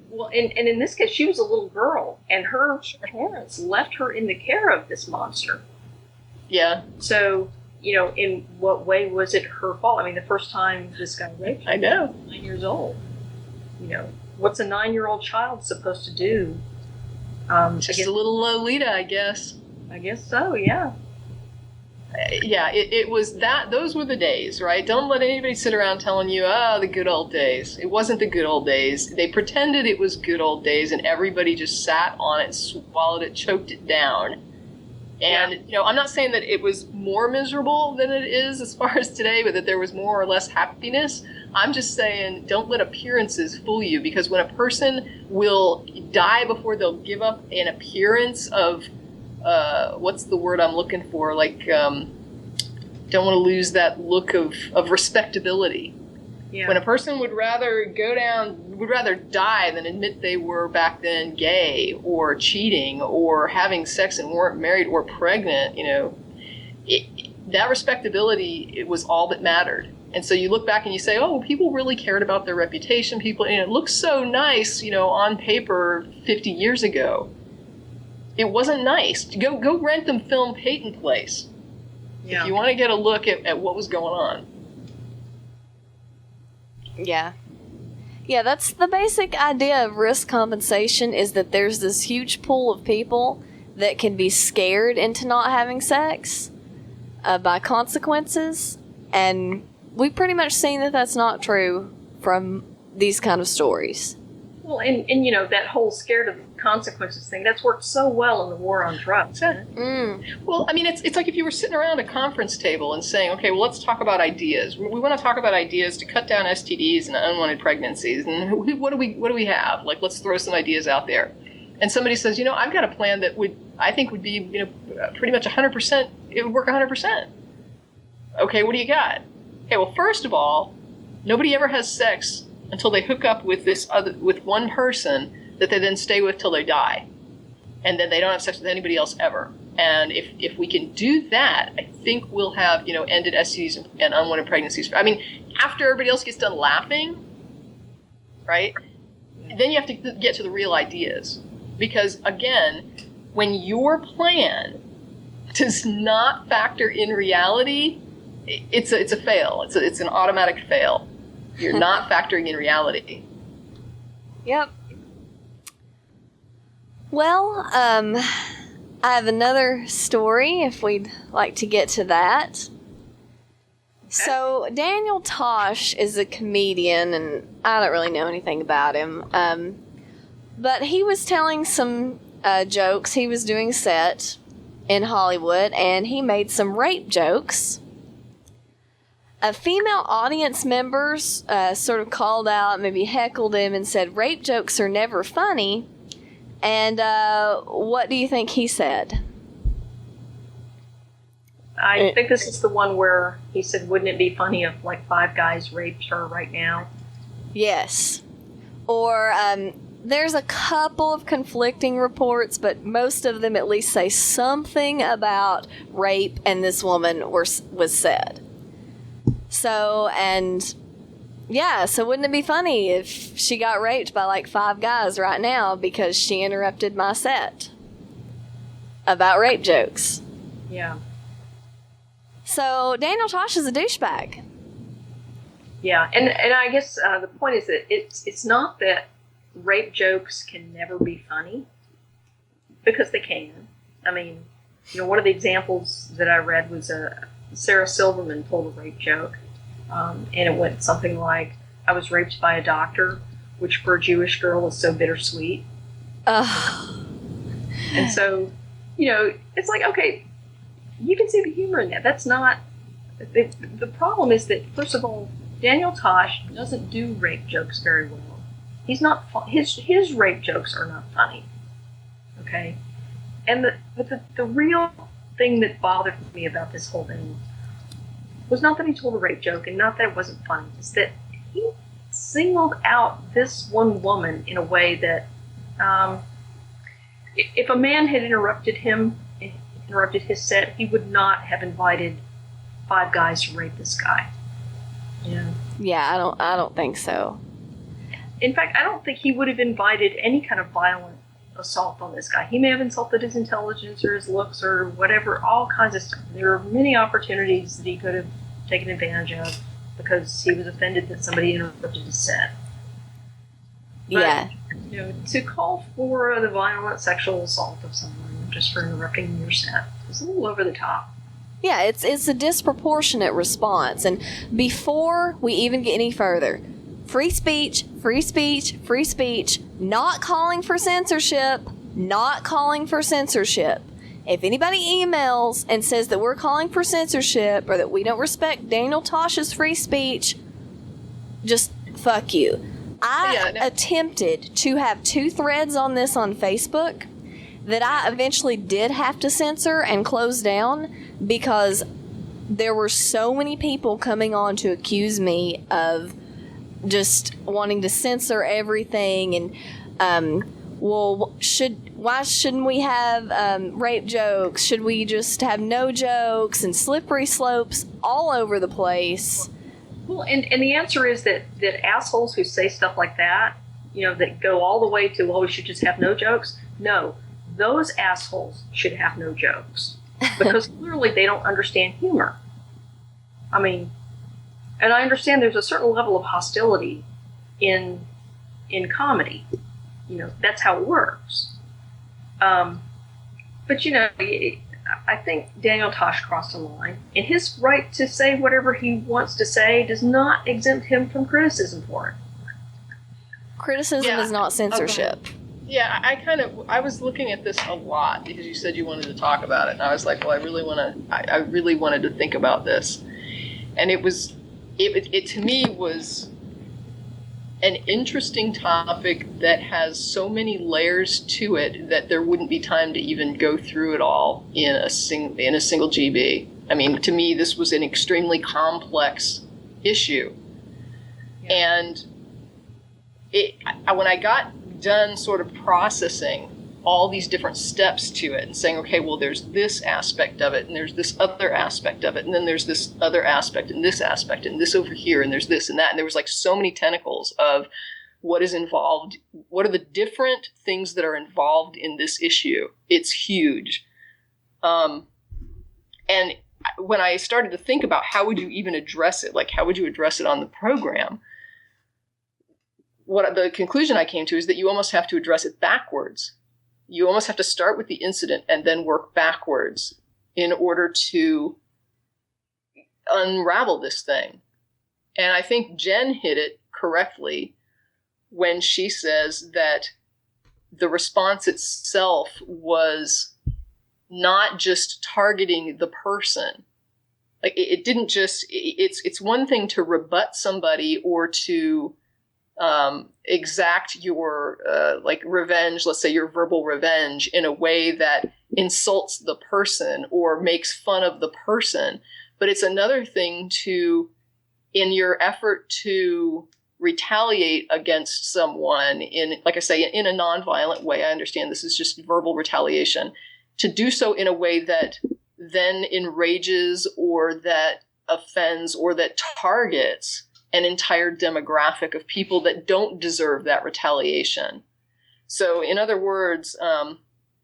Well, and in this case, she was a little girl, and her parents left her in the care of this monster. Yeah. So, in what way was it her fault? I mean, the first time this guy raped her, I know, 9 years old. What's a 9-year-old child supposed to do? Just a little Lolita, I guess. I guess so, yeah. Yeah, it was that. Those were the days, right? Don't let anybody sit around telling you, the good old days. It wasn't the good old days. They pretended it was good old days, and everybody just sat on it, swallowed it, choked it down. And, I'm not saying that it was more miserable than it is as far as today, but that there was more or less happiness. I'm just saying, don't let appearances fool you, because when a person will die before they'll give up an appearance of, what's the word I'm looking for? Like, don't want to lose that look of respectability. Yeah. When a person would rather die than admit they were back then gay or cheating or having sex and weren't married or pregnant, that respectability, it was all that mattered. And so you look back and you say, oh, people really cared about their reputation. People, it looks so nice, on paper 50 years ago. It wasn't nice. Go rent them film Peyton Place. Yeah. If you want to get a look at what was going on. Yeah. Yeah, that's the basic idea of risk compensation, is that there's this huge pool of people that can be scared into not having sex by consequences, and we've pretty much seen that that's not true from these kind of stories. Well, and that whole scared of consequences thing, that's worked so well in the war on drugs. Well, I mean, it's like if you were sitting around a conference table and saying, okay, well, let's talk about ideas. We want to talk about ideas to cut down STDs and unwanted pregnancies. And what do we have? Like, let's throw some ideas out there. And somebody says, I've got a plan that I think would be, pretty much 100%, it would work 100%. Okay, what do you got? Okay, well, first of all, nobody ever has sex until they hook up with with one person that they then stay with till they die. And then they don't have sex with anybody else ever. And if we can do that, I think we'll have, ended STDs and unwanted pregnancies. I mean, after everybody else gets done laughing, right? Then you have to get to the real ideas. Because, again, when your plan does not factor in reality, it's a fail. It's an automatic fail. You're not factoring in reality. Yep. Well, I have another story if we'd like to get to that. Okay. So Daniel Tosh is a comedian, and I don't really know anything about him. But he was telling some jokes. He was doing a set in Hollywood, and he made some rape jokes. Female audience members sort of called out, maybe heckled him, and said, rape jokes are never funny. And what do you think he said? I think this is the one where he said, wouldn't it be funny if, like, 5 guys raped her right now? Yes. Or there's a couple of conflicting reports, but most of them at least say something about rape and this woman was said. So, and yeah, so wouldn't it be funny if she got raped by like 5 guys right now because she interrupted my set about rape jokes? Yeah. So Daniel Tosh is a douchebag. Yeah, and I guess the point is that it's not that rape jokes can never be funny, because they can. I mean, one of the examples that I read was Sarah Silverman told a rape joke, and it went something like, "I was raped by a doctor, which for a Jewish girl is so bittersweet." And so, it's like, okay, you can see the humor in that. That's not the problem. Is that, first of all, Daniel Tosh doesn't do rape jokes very well. He's not his rape jokes are not funny. Okay, and the real thing that bothered me about this whole thing was not that he told a rape joke, and not that it wasn't funny. It's that he singled out this one woman in a way that, if a man had interrupted his set, he would not have invited 5 guys to rape this guy. Yeah, I don't think so. In fact, I don't think he would have invited any kind of violent assault on this guy. He may have insulted his intelligence or his looks or whatever, all kinds of stuff. There are many opportunities that he could have taken advantage of because he was offended that somebody interrupted his set. But, to call for the violent sexual assault of someone just for interrupting your set is a little over the top. Yeah, it's a disproportionate response. And before we even get any further, free speech, free speech, free speech, not calling for censorship, not calling for censorship. If anybody emails and says that we're calling for censorship or that we don't respect Daniel Tosh's free speech, just fuck you. I attempted to have 2 threads on this on Facebook that I eventually did have to censor and close down because there were so many people coming on to accuse me of just wanting to censor everything and why shouldn't we have rape jokes? Should we just have no jokes? And slippery slopes all over the place. Well, and the answer is that assholes who say stuff like that, that go all the way to, well, we should just have no jokes. No, those assholes should have no jokes because clearly they don't understand humor. I mean, and I understand there's a certain level of hostility in comedy. That's how it works. But I think Daniel Tosh crossed a line, and his right to say whatever he wants to say does not exempt him from criticism for it. Criticism is not censorship. Okay. Yeah, I was looking at this a lot because you said you wanted to talk about it, and I was like, well, I really wanted to think about this, and it to me was an interesting topic that has so many layers to it that there wouldn't be time to even go through it all in a single GB. I mean, to me, this was an extremely complex issue. Yeah. And when I got done sort of processing all these different steps to it and saying, okay, well, there's this aspect of it, and there's this other aspect of it, and then there's this other aspect, and this over here, and there's this and that. And there was like so many tentacles of what is involved. What are the different things that are involved in this issue? It's huge. And when I started to think about how would you even address it, like how would you address it on the program, what the conclusion I came to is that you almost have to address it backwards. You almost have to start with the incident and then work backwards in order to unravel this thing. And I think Jen hit it correctly when she says that the response itself was not just targeting the person. Like it didn't just, it's one thing to rebut somebody or to exact your revenge, let's say your verbal revenge, in a way that insults the person or makes fun of the person. But it's another thing to, in your effort to retaliate against someone in, like I say, in a nonviolent way, I understand this is just verbal retaliation, to do so in a way that then enrages or that offends or that targets an entire demographic of people that don't deserve that retaliation. So in other words,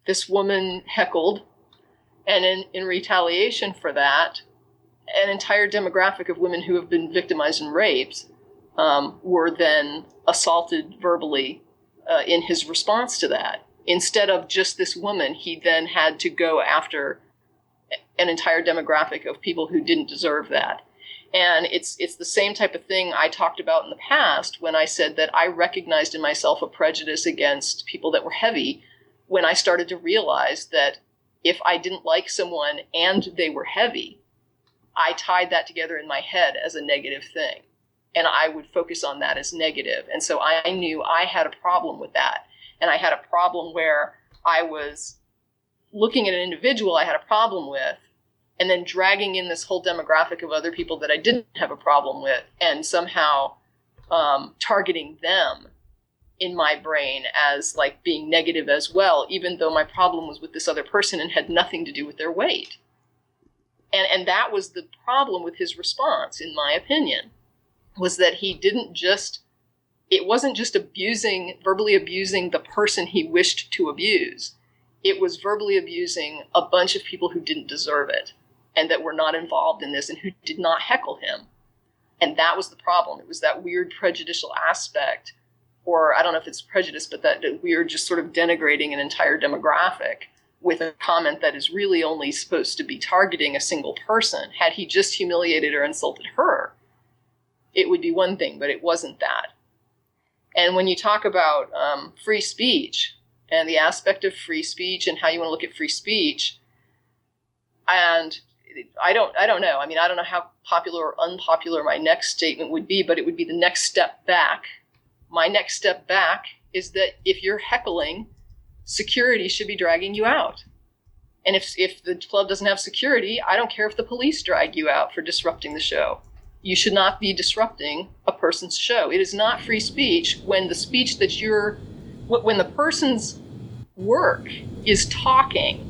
this woman heckled, and in retaliation for that, an entire demographic of women who have been victimized and raped were then assaulted verbally in his response to that. Instead of just this woman, he then had to go after an entire demographic of people who didn't deserve that. And it's the same type of thing I talked about in the past when I said that I recognized in myself a prejudice against people that were heavy when I started to realize that if I didn't like someone and they were heavy, I tied that together in my head as a negative thing. And I would focus on that as negative. And so I knew I had a problem with that. And I had a problem where I was looking at an individual I had a problem with, and then dragging in this whole demographic of other people that I didn't have a problem with, and somehow targeting them in my brain as like being negative as well, even though my problem was with this other person and had nothing to do with their weight. And that was the problem with his response, in my opinion, was that he didn't just, it wasn't just verbally abusing the person he wished to abuse. It was verbally abusing a bunch of people who didn't deserve it and that were not involved in this and who did not heckle him. And that was the problem. It was that weird prejudicial aspect, or I don't know if it's prejudice, but that weird just sort of denigrating an entire demographic with a comment that is really only supposed to be targeting a single person. Had he just humiliated or insulted her, it would be one thing, but it wasn't that. And when you talk about free speech and the aspect of free speech and how you want to look at free speech, and I don't know. I mean, I don't know how popular or unpopular my next statement would be, but it would be the next step back. My next step back is that if you're heckling, security should be dragging you out. And if the club doesn't have security, I don't care if the police drag you out for disrupting the show. You should not be disrupting a person's show. It is not free speech when the speech that when the person's work is talking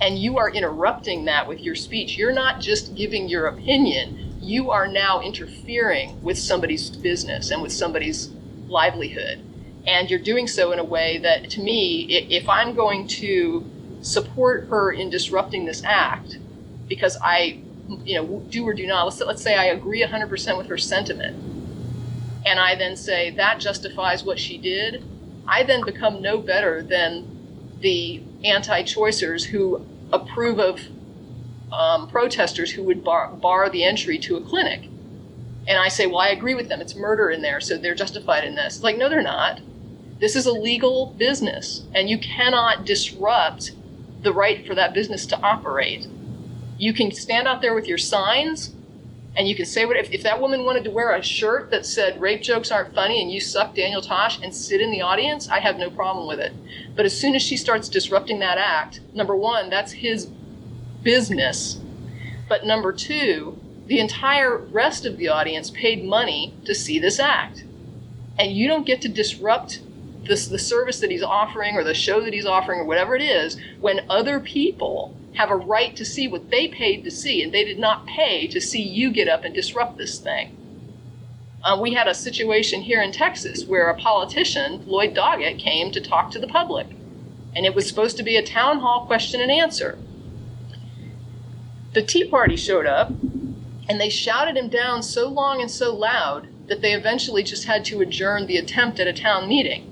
and you are interrupting that with your speech. You're not just giving your opinion. You are now interfering with somebody's business and with somebody's livelihood. And you're doing so in a way that, to me, if I'm going to support her in disrupting this act, because I, do or do not, let's say I agree 100% with her sentiment, and I then say that justifies what she did, I then become no better than the anti-choicers who approve of protesters who would bar the entry to a clinic. And I say, well, I agree with them. It's murder in there, so they're justified in this. It's like, no, they're not. This is a legal business, and you cannot disrupt the right for that business to operate. You can stand out there with your signs, and you can say what if that woman wanted to wear a shirt that said rape jokes aren't funny and you suck Daniel Tosh and sit in the audience, I have no problem with it. But as soon as she starts disrupting that act, number one, that's his business. But number two, the entire rest of the audience paid money to see this act. And you don't get to disrupt the service that he's offering or the show that he's offering or whatever it is when other people have a right to see what they paid to see, and they did not pay to see you get up and disrupt this thing. We had a situation here in Texas where a politician, Lloyd Doggett, came to talk to the public, and it was supposed to be a town hall question and answer. The Tea Party showed up, and they shouted him down so long and so loud that they eventually just had to adjourn the attempt at a town meeting.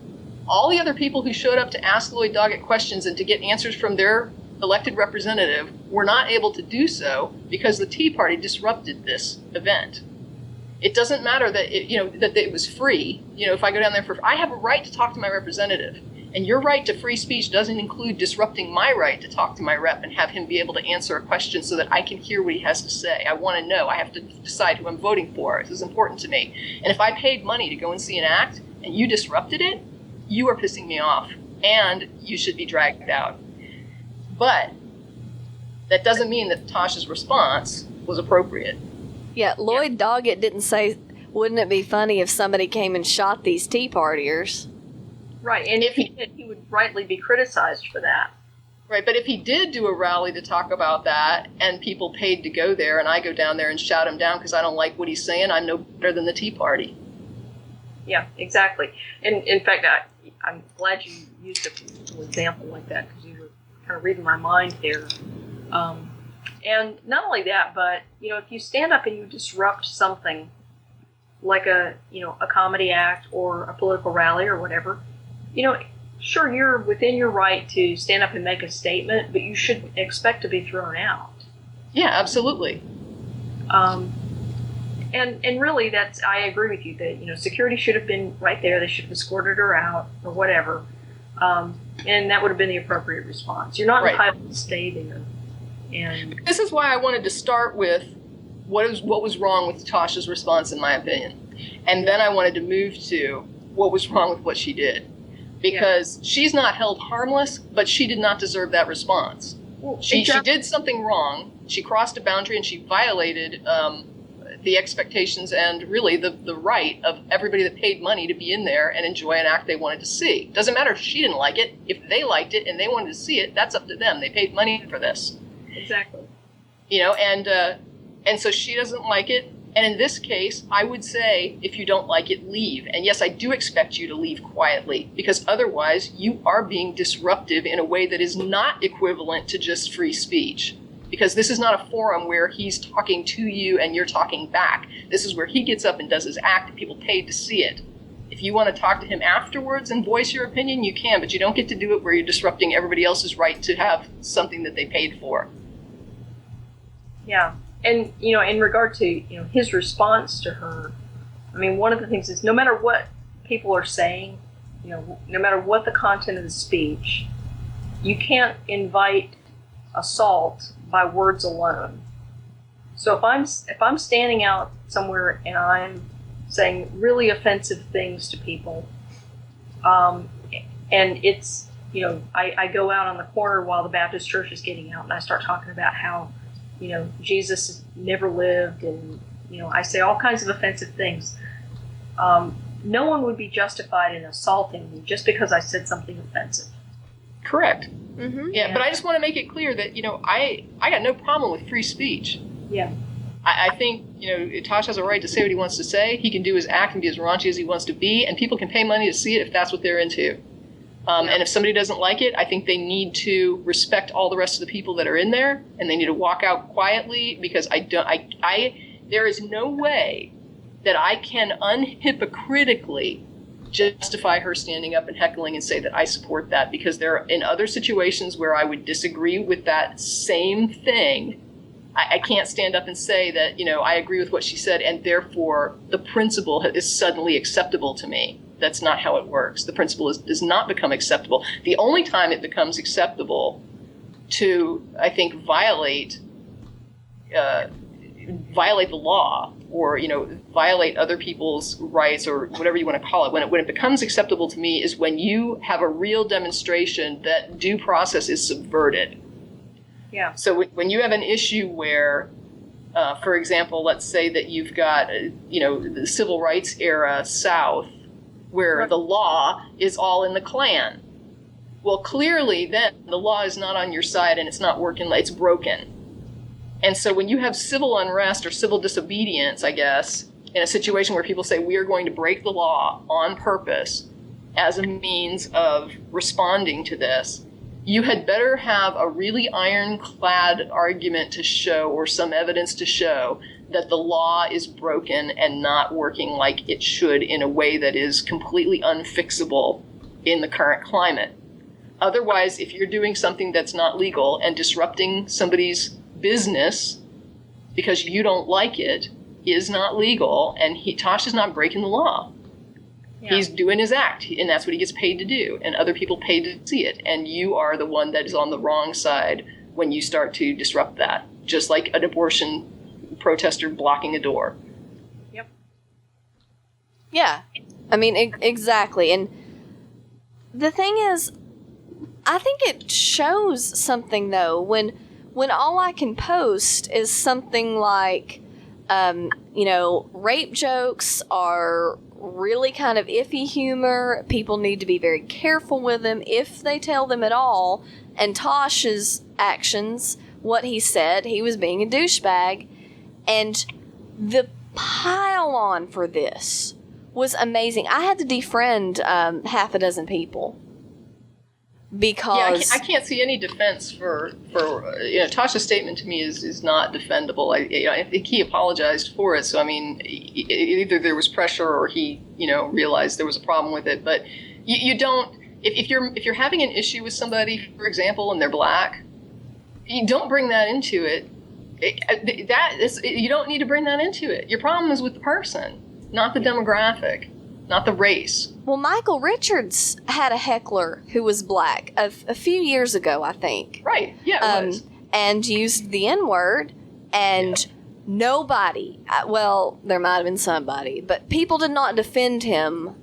All the other people who showed up to ask Lloyd Doggett questions and to get answers from their elected representative were not able to do so because the Tea Party disrupted this event. It doesn't matter that it was free. If I go down there I have a right to talk to my representative, and your right to free speech doesn't include disrupting my right to talk to my rep and have him be able to answer a question so that I can hear what he has to say. I want to know. I have to decide who I'm voting for. This is important to me. And if I paid money to go and see an act and you disrupted it, you are pissing me off, and you should be dragged out. But that doesn't mean that Tosh's response was appropriate. Yeah, Lloyd Doggett didn't say, wouldn't it be funny if somebody came and shot these Tea Partiers? Right, and if he did, he would rightly be criticized for that. Right, but if he did do a rally to talk about that, and people paid to go there, and I go down there and shout him down because I don't like what he's saying, I'm no better than the Tea Party. Yeah, exactly. And in fact, I'm glad you used an example like that because you were kind of reading my mind there. And not only that, but, if you stand up and you disrupt something like a comedy act or a political rally or whatever, sure, you're within your right to stand up and make a statement, but you should expect to be thrown out. Yeah, absolutely. And really, I agree with you that, security should have been right there. They should have escorted her out or whatever. And that would have been the appropriate response. You're not entitled to stay there. And this is why I wanted to start with what was wrong with Tasha's response, in my opinion. And then I wanted to move to what was wrong with what she did. Because she's not held harmless, but she did not deserve that response. Well, she did something wrong. She crossed a boundary and she violated the expectations and really the right of everybody that paid money to be in there and enjoy an act they wanted to see. Doesn't matter if she didn't like it. If they liked it and they wanted to see it, that's up to them. They paid money for this. Exactly. And so she doesn't like it. And in this case, I would say, if you don't like it, leave. And yes, I do expect you to leave quietly, because otherwise you are being disruptive in a way that is not equivalent to just free speech. Because this is not a forum where he's talking to you and you're talking back. This is where he gets up and does his act and people paid to see it. If you want to talk to him afterwards and voice your opinion, you can, but you don't get to do it where you're disrupting everybody else's right to have something that they paid for. Yeah. And, in regard to, his response to her, I mean, one of the things is no matter what people are saying, no matter what the content of the speech, you can't invite assault by words alone. So if I'm standing out somewhere and I'm saying really offensive things to people, and it's, I go out on the corner while the Baptist church is getting out and I start talking about how, Jesus never lived, and, I say all kinds of offensive things. No one would be justified in assaulting me just because I said something offensive. Correct. Mm-hmm. Yeah, but I just want to make it clear that, I got no problem with free speech. Yeah. I think, Tosh has a right to say what he wants to say. He can do his act and be as raunchy as he wants to be, and people can pay money to see it if that's what they're into. And if somebody doesn't like it, I think they need to respect all the rest of the people that are in there, and they need to walk out quietly, because there is no way that I can unhypocritically justify her standing up and heckling and say that I support that, because there are in other situations where I would disagree with that same thing. I can't stand up and say that, I agree with what she said, and therefore the principle is suddenly acceptable to me. That's not how it works. The principle does not become acceptable. The only time it becomes acceptable to, I think, violate the law, or, violate other people's rights, or whatever you want to call it, when it becomes acceptable to me is when you have a real demonstration that due process is subverted. Yeah. So when you have an issue where, for example, let's say that you've got, the civil rights era South, where the law is all in the Klan. Well, clearly then the law is not on your side and it's not working, it's broken. And so when you have civil unrest or civil disobedience, I guess, in a situation where people say we are going to break the law on purpose as a means of responding to this, you had better have a really ironclad argument to show, or some evidence to show, that the law is broken and not working like it should in a way that is completely unfixable in the current climate. Otherwise, if you're doing something that's not legal and disrupting somebody's business because you don't like it, is not legal, and Tosh is not breaking the law. Yeah. He's doing his act, and that's what he gets paid to do, and other people pay to see it, and you are the one that is on the wrong side when you start to disrupt that, just like an abortion protester blocking a door. Yep. Yeah. I mean, exactly. And the thing is, I think it shows something, though, when all I can post is something like, rape jokes are really kind of iffy humor. People need to be very careful with them if they tell them at all. And Tosh's actions, what he said, he was being a douchebag. And the pile-on for this was amazing. I had to defriend half a dozen people because I can't see any defense for Tasha's statement to me is not defendable. I think he apologized for it. So I mean, either there was pressure or he realized there was a problem with it. But you don't if you're having an issue with somebody, for example, and they're black, you don't bring that into it. You don't need to bring that into it. Your problem is with the person, not the demographic, not the race. Well, Michael Richards had a heckler who was black a few years ago, I think. Right. Yeah. It was. And used the N-word, and nobody, well, there might have been somebody, but people did not defend him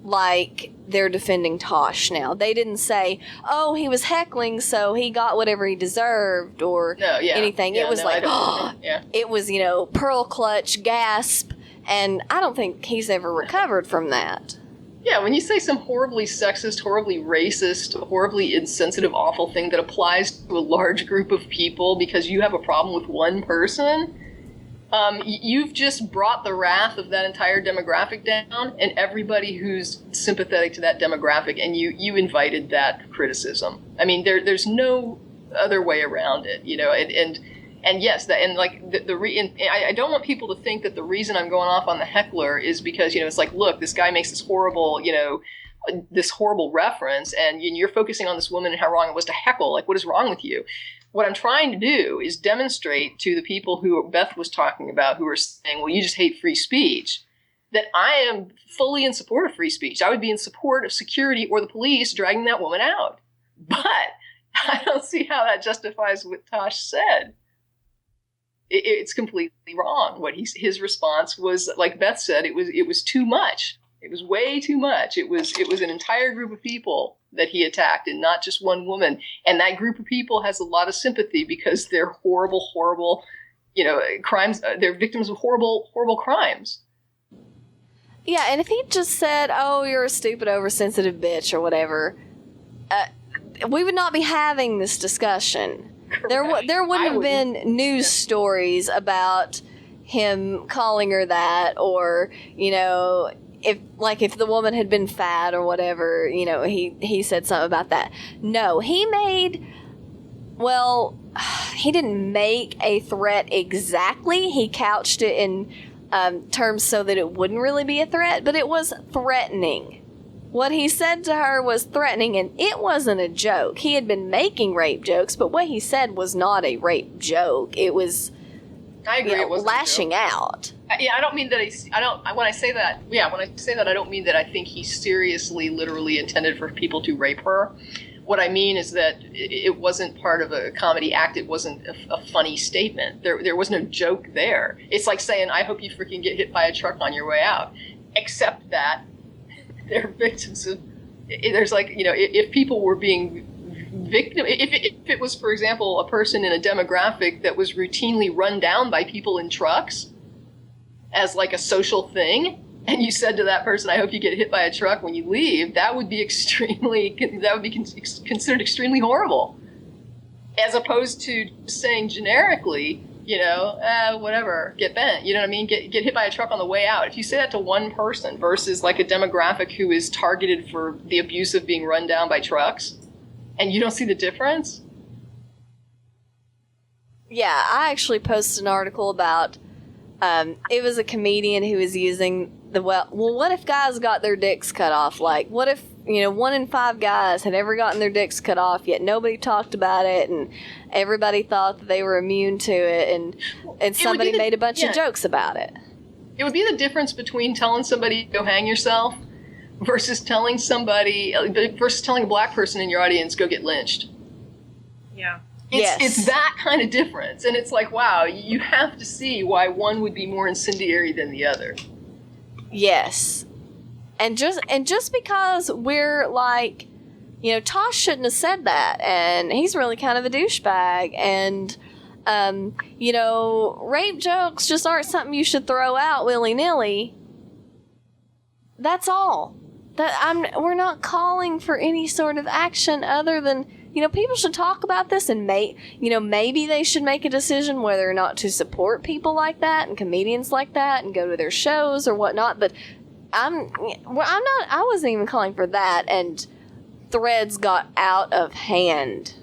like they're defending Tosh now. They didn't say, oh, he was heckling, so he got whatever he deserved, or anything. It was it was, pearl clutch, gasp, and I don't think he's ever recovered from that. Yeah, when you say some horribly sexist, horribly racist, horribly insensitive, awful thing that applies to a large group of people because you have a problem with one person, you've just brought the wrath of that entire demographic down and everybody who's sympathetic to that demographic, and you invited that criticism. I mean, there's no other way around it, and yes, I don't want people to think that the reason I'm going off on the heckler is because, it's like, look, this guy makes this horrible reference, and you're focusing on this woman and how wrong it was to heckle. Like, what is wrong with you? What I'm trying to do is demonstrate to the people who Beth was talking about, who are saying, well, you just hate free speech, that I am fully in support of free speech. I would be in support of security or the police dragging that woman out. But I don't see how that justifies what Tosh said. It's completely wrong. His response was, like Beth said, it was too much. It was way too much. It was an entire group of people that he attacked, and not just one woman. And that group of people has a lot of sympathy because they're horrible, crimes. They're victims of horrible crimes. Yeah, and if he just said, "Oh, you're a stupid, oversensitive bitch" or whatever, we would not be having this discussion. Correct. There wouldn't have been news stories about him calling her that, or if the woman had been fat or whatever, he said something about that. No, he didn't make a threat exactly. He couched it in terms so that it wouldn't really be a threat, but it was threatening. What he said to her was threatening, and it wasn't a joke. He had been making rape jokes, but what he said was not a rape joke. It was, I agree, it wasn't lashing out. Yeah, I don't mean that when I say that, I don't mean that I think he seriously, literally intended for people to rape her. What I mean is that it wasn't part of a comedy act. It wasn't a funny statement. There was no joke there. It's like saying, I hope you freaking get hit by a truck on your way out. Except that they're victims of, there's if people were being victim, if it was, for example, a person in a demographic that was routinely run down by people in trucks as like a social thing, and you said to that person, I hope you get hit by a truck when you leave, that would be considered extremely horrible, as opposed to saying generically, whatever, get bent, you know what I mean? Get hit by a truck on the way out. If you say that to one person versus like a demographic who is targeted for the abuse of being run down by trucks, and you don't see the difference? Yeah, I actually posted an article about, it was a comedian who was using what if guys got their dicks cut off? Like, what if, 1 in 5 guys had ever gotten their dicks cut off, yet nobody talked about it, and everybody thought that they were immune to it, and somebody made a bunch of jokes about it. It would be the difference between telling somebody to go hang yourself versus telling a black person in your audience, go get lynched. Yeah. It's that kind of difference. And it's like, wow, you have to see why one would be more incendiary than the other. Yes. And just because we're like, Tosh shouldn't have said that, and he's really kind of a douchebag, and rape jokes just aren't something you should throw out willy-nilly. That's all. We're not calling for any sort of action other than, people should talk about this, and maybe they should make a decision whether or not to support people like that and comedians like that and go to their shows or whatnot. But I wasn't even calling for that. And threads got out of hand.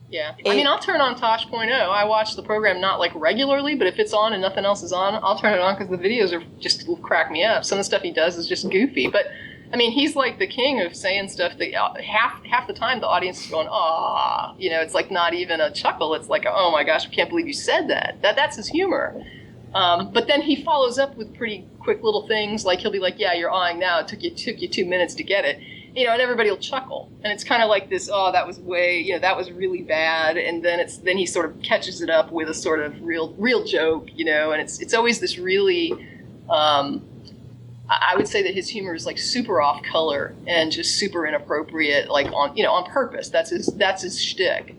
Yeah. I mean, I'll turn on Tosh.0. I watch the program not like regularly, but if it's on and nothing else is on, I'll turn it on because the videos are just will crack me up. Some of the stuff he does is just goofy. But, I mean, he's like the king of saying stuff that half the time the audience is going, "Ah," you know, it's like not even a chuckle. It's like, "Oh my gosh, I can't believe you said that." That's his humor. But then he follows up with pretty quick little things, like he'll be like, "Yeah, you're awing now. It took you 2 minutes to get it." You know, and everybody will chuckle. And it's kind of like this, "Oh, that was that was really bad." And then he sort of catches it up with a sort of real joke, you know, and it's always this really, I would say that his humor is like super off color and just super inappropriate, like on purpose. That's his shtick.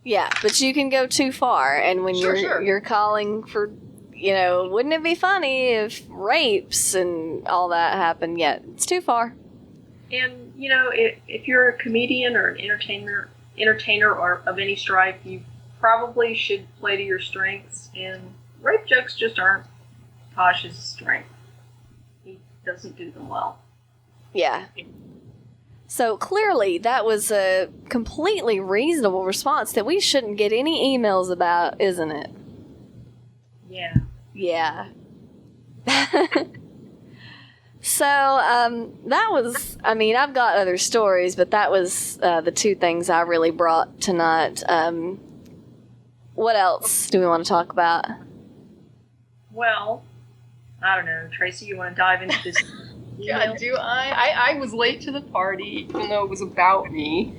Yeah, but you can go too far, and when Sure. you're calling for, wouldn't it be funny if rapes and all that happened? Yeah, it's too far. And if you're a comedian or an entertainer or of any stripe, you probably should play to your strengths. And rape jokes just aren't Tosh's strength. He doesn't do them well. Yeah. So clearly that was a completely reasonable response that we shouldn't get any emails about, isn't it? Yeah. Yeah. So, that was, I've got other stories, but that was the two things I really brought tonight. What else do we want to talk about? Well, I don't know. Tracie, you want to dive into this? God, do I was late to the party, even though it was about me.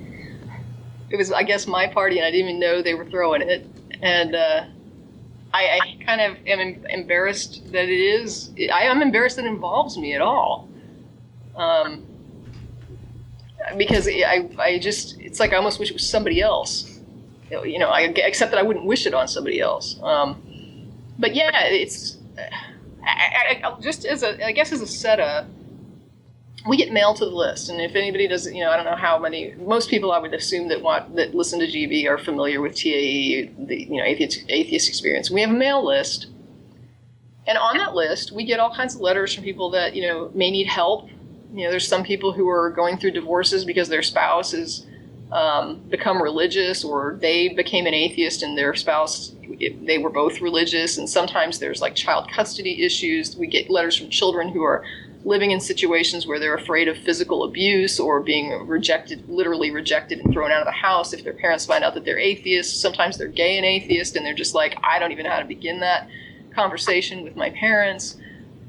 It was, I guess, my party, and I didn't even know they were throwing it. And I kind of am embarrassed that it is. I'm embarrassed that it involves me at all. Because I just, it's like I almost wish it was somebody else. Except that I wouldn't wish it on somebody else. But yeah, it's just as a setup. We get mail to the list, and if anybody doesn't, I don't know how many. Most people, I would assume that listen to GB are familiar with TAE, the Atheist Experience. We have a mail list, and on that list, we get all kinds of letters from people that may need help. There's some people who are going through divorces because their spouse has become religious, or they became an atheist and their spouse, they were both religious, and sometimes there's like child custody issues. We get letters from children who are living in situations where they're afraid of physical abuse or being literally rejected and thrown out of the house if their parents find out that they're atheists. Sometimes they're gay and atheist, and they're just like, I don't even know how to begin that conversation with my parents.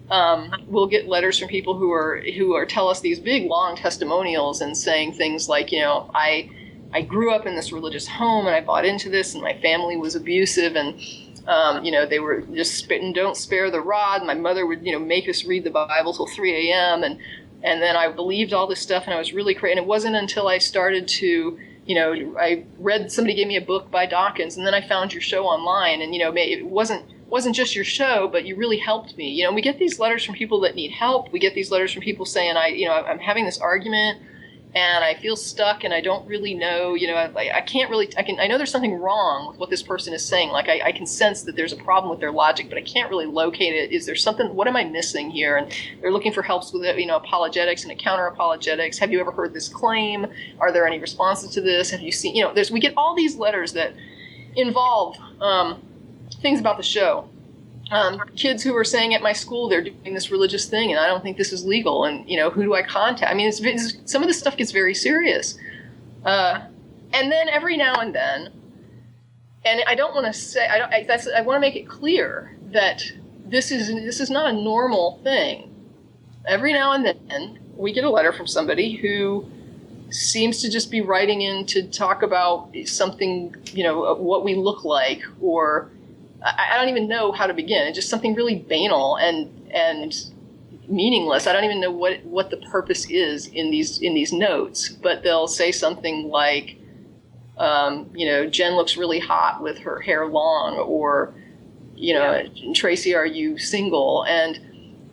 We'll get letters from people who are tell us these big, long testimonials and saying things like, I grew up in this religious home and I bought into this, and my family was abusive, and they were just spit and don't spare the rod. My mother would, make us read the Bible till 3 a.m. And then I believed all this stuff, and I was really crazy. And it wasn't until I started to, somebody gave me a book by Dawkins, and then I found your show online, and, it wasn't just your show, but you really helped me. We get these letters from people that need help. We get these letters from people saying, I'm having this argument, and I feel stuck, and I don't really know, I know there's something wrong with what this person is saying. Like, I can sense that there's a problem with their logic, but I can't really locate it. Is there something, what am I missing here? And they're looking for helps with, apologetics and counter-apologetics. Have you ever heard this claim? Are there any responses to this? Have you seen, we get all these letters that involve things about the show. Kids who are saying at my school they're doing this religious thing and I don't think this is legal, and who do I contact? Some of this stuff gets very serious, and then every now and then, and I don't want to say I want to make it clear that this is not a normal thing. Every now and then we get a letter from somebody who seems to just be writing in to talk about something, what we look like, or I don't even know how to begin. It's just something really banal and meaningless. I don't even know what the purpose is in these notes. But they'll say something like, Jen looks really hot with her hair long, or Tracie, are you single? And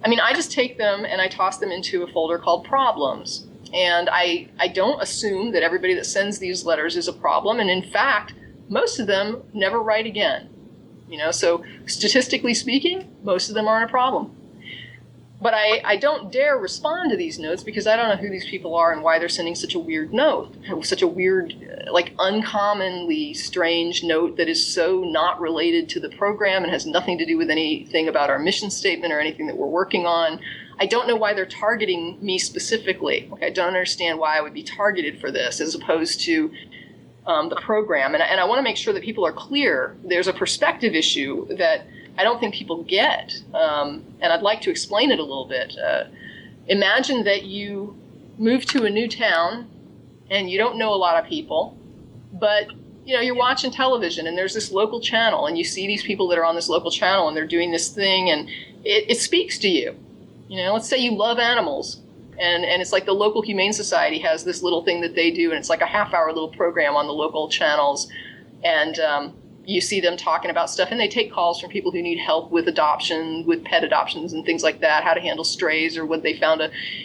I just take them and I toss them into a folder called problems. And I don't assume that everybody that sends these letters is a problem. And in fact, most of them never write again. So statistically speaking, most of them aren't a problem. But I don't dare respond to these notes because I don't know who these people are and why they're sending such a weird note, such a weird, like uncommonly strange note that is so not related to the program and has nothing to do with anything about our mission statement or anything that we're working on. I don't know why they're targeting me specifically. I don't understand why I would be targeted for this as opposed to the program. And I want to make sure that people are clear. There's a perspective issue that I don't think people get, and I'd like to explain it a little bit. Imagine that you move to a new town and you don't know a lot of people, but you're watching television and there's this local channel and you see these people that are on this local channel and they're doing this thing and it speaks to you. Let's say you love animals and it's like the local humane society has this little thing that they do and it's like a half-hour little program on the local channels, and you see them talking about stuff, and they take calls from people who need help with adoption, with pet adoptions and things like that, how to handle strays or what they found.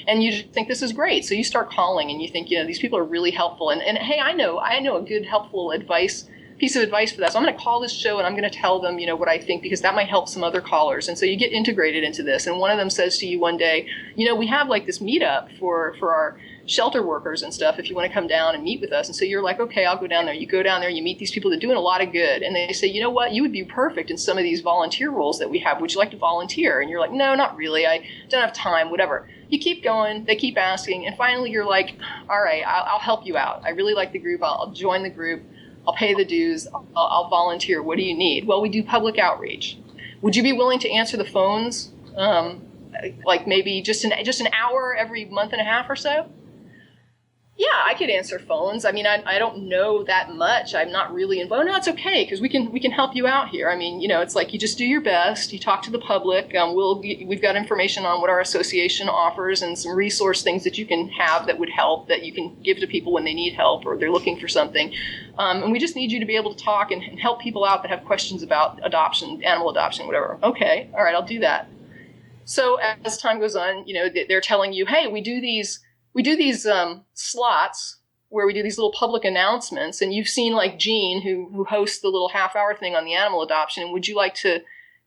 And you just think this is great. So you start calling and you think, these people are really helpful. And hey, I know a good, helpful piece of advice for that. So I'm going to call this show and I'm going to tell them, what I think, because that might help some other callers. And so you get integrated into this. And one of them says to you one day, we have like this meetup for our shelter workers and stuff, if you want to come down and meet with us. And so you're like, okay, I'll go down there. You go down there, you meet these people that are doing a lot of good. And they say, you know what, you would be perfect in some of these volunteer roles that we have. Would you like to volunteer? And you're like, no, not really. I don't have time, whatever. You keep going, they keep asking. And finally you're like, all right, I'll help you out. I really like the group. I'll join the group. I'll pay the dues. I'll volunteer. What do you need? Well, we do public outreach. Would you be willing to answer the phones? Like maybe just an hour every month and a half or so? Yeah, I could answer phones. I mean, I don't know that much. I'm not really involved. No, it's okay because we can help you out here. I mean, it's like you just do your best. You talk to the public. We've got information on what our association offers and some resource things that you can have that would help, that you can give to people when they need help or they're looking for something. And we just need you to be able to talk and help people out that have questions about adoption, animal adoption, whatever. Okay, all right, I'll do that. So as time goes on, they're telling you, hey, we do these slots where we do these little public announcements, and you've seen like Jean who hosts the little half-hour thing on the animal adoption. And would you like to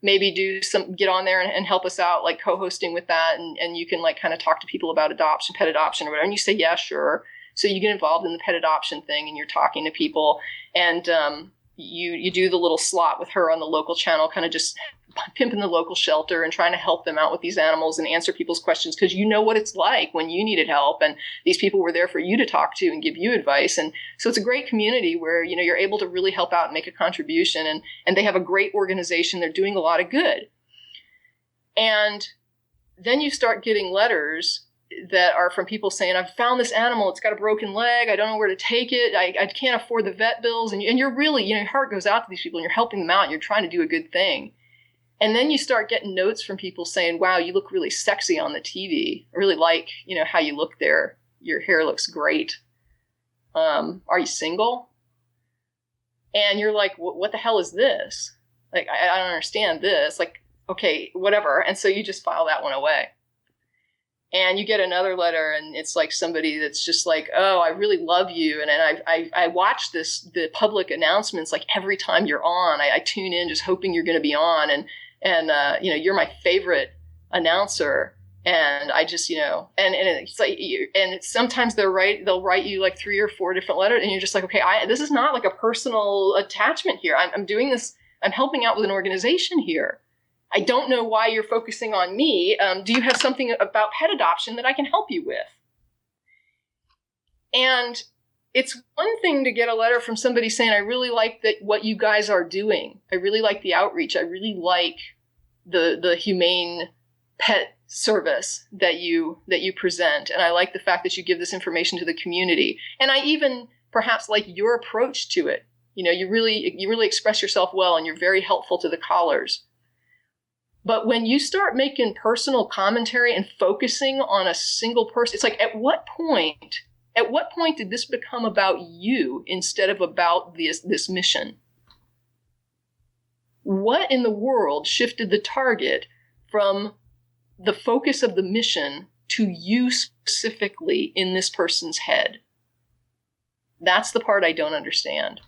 maybe get on there and help us out, like co-hosting with that, and you can like kind of talk to people about adoption, pet adoption or whatever. And you say, yeah, sure. So you get involved in the pet adoption thing and you're talking to people, and you do the little slot with her on the local channel, kind of just pimping the local shelter and trying to help them out with these animals and answer people's questions, because you know what it's like when you needed help and these people were there for you to talk to and give you advice. And so it's a great community where you're able to really help out and make a contribution, and they have a great organization. They're doing a lot of good. And then you start getting letters that are from people saying, I've found this animal, it's got a broken leg, I don't know where to take it, I can't afford the vet bills. And you're really, your heart goes out to these people and you're helping them out and you're trying to do a good thing. And then you start getting notes from people saying, wow, you look really sexy on the TV. I really like, how you look there. Your hair looks great. Are you single? And you're like, what the hell is this? Like, I don't understand this. Like, okay, whatever. And so you just file that one away. And you get another letter, and it's like somebody that's just like, oh, I really love you. And I watch the public announcements like every time you're on. I tune in just hoping you're going to be on. And you're my favorite announcer. And I just, and it's like, and sometimes they'll write you like 3 or 4 different letters. And you're just like, okay, this is not like a personal attachment here. I'm doing this. I'm helping out with an organization here. I don't know why you're focusing on me. Do you have something about pet adoption that I can help you with? And it's one thing to get a letter from somebody saying, I really like what you guys are doing. I really like the outreach. I really like the humane pet service that you present. And I like the fact that you give this information to the community. And I even perhaps like your approach to it. You really express yourself well, and you're very helpful to the callers. But when you start making personal commentary and focusing on a single person, it's like, at what point did this become about you instead of about this mission? What in the world shifted the target from the focus of the mission to you specifically in this person's head? That's the part I don't understand.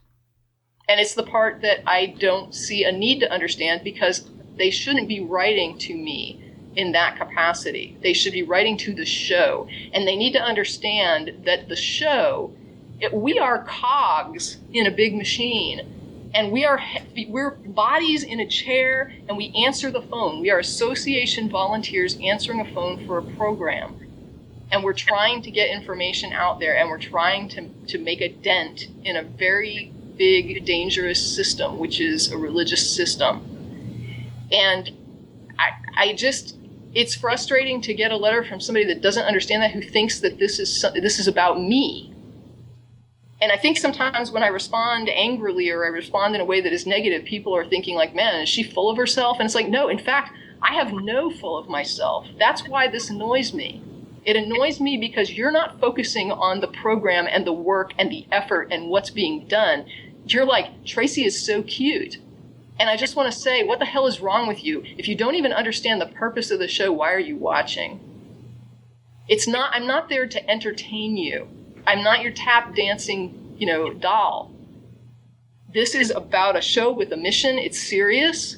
And it's the part that I don't see a need to understand, because they shouldn't be writing to me in that capacity. They should be writing to the show. And they need to understand that the show, we are cogs in a big machine. And we're bodies in a chair, and we answer the phone. We are association volunteers answering a phone for a program. And we're trying to get information out there, and we're trying to make a dent in a very big, dangerous system, which is a religious system. And it's frustrating to get a letter from somebody that doesn't understand that, who thinks that this is about me. And I think sometimes when I respond angrily or I respond in a way that is negative, people are thinking like, man, is she full of herself? And it's like, no, in fact, I have no full of myself. That's why this annoys me. It annoys me because you're not focusing on the program and the work and the effort and what's being done. You're like, Tracie is so cute. And I just want to say, what the hell is wrong with you? If you don't even understand the purpose of the show, why are you watching? I'm not there to entertain you. I'm not your tap dancing, doll. This is about a show with a mission. It's serious.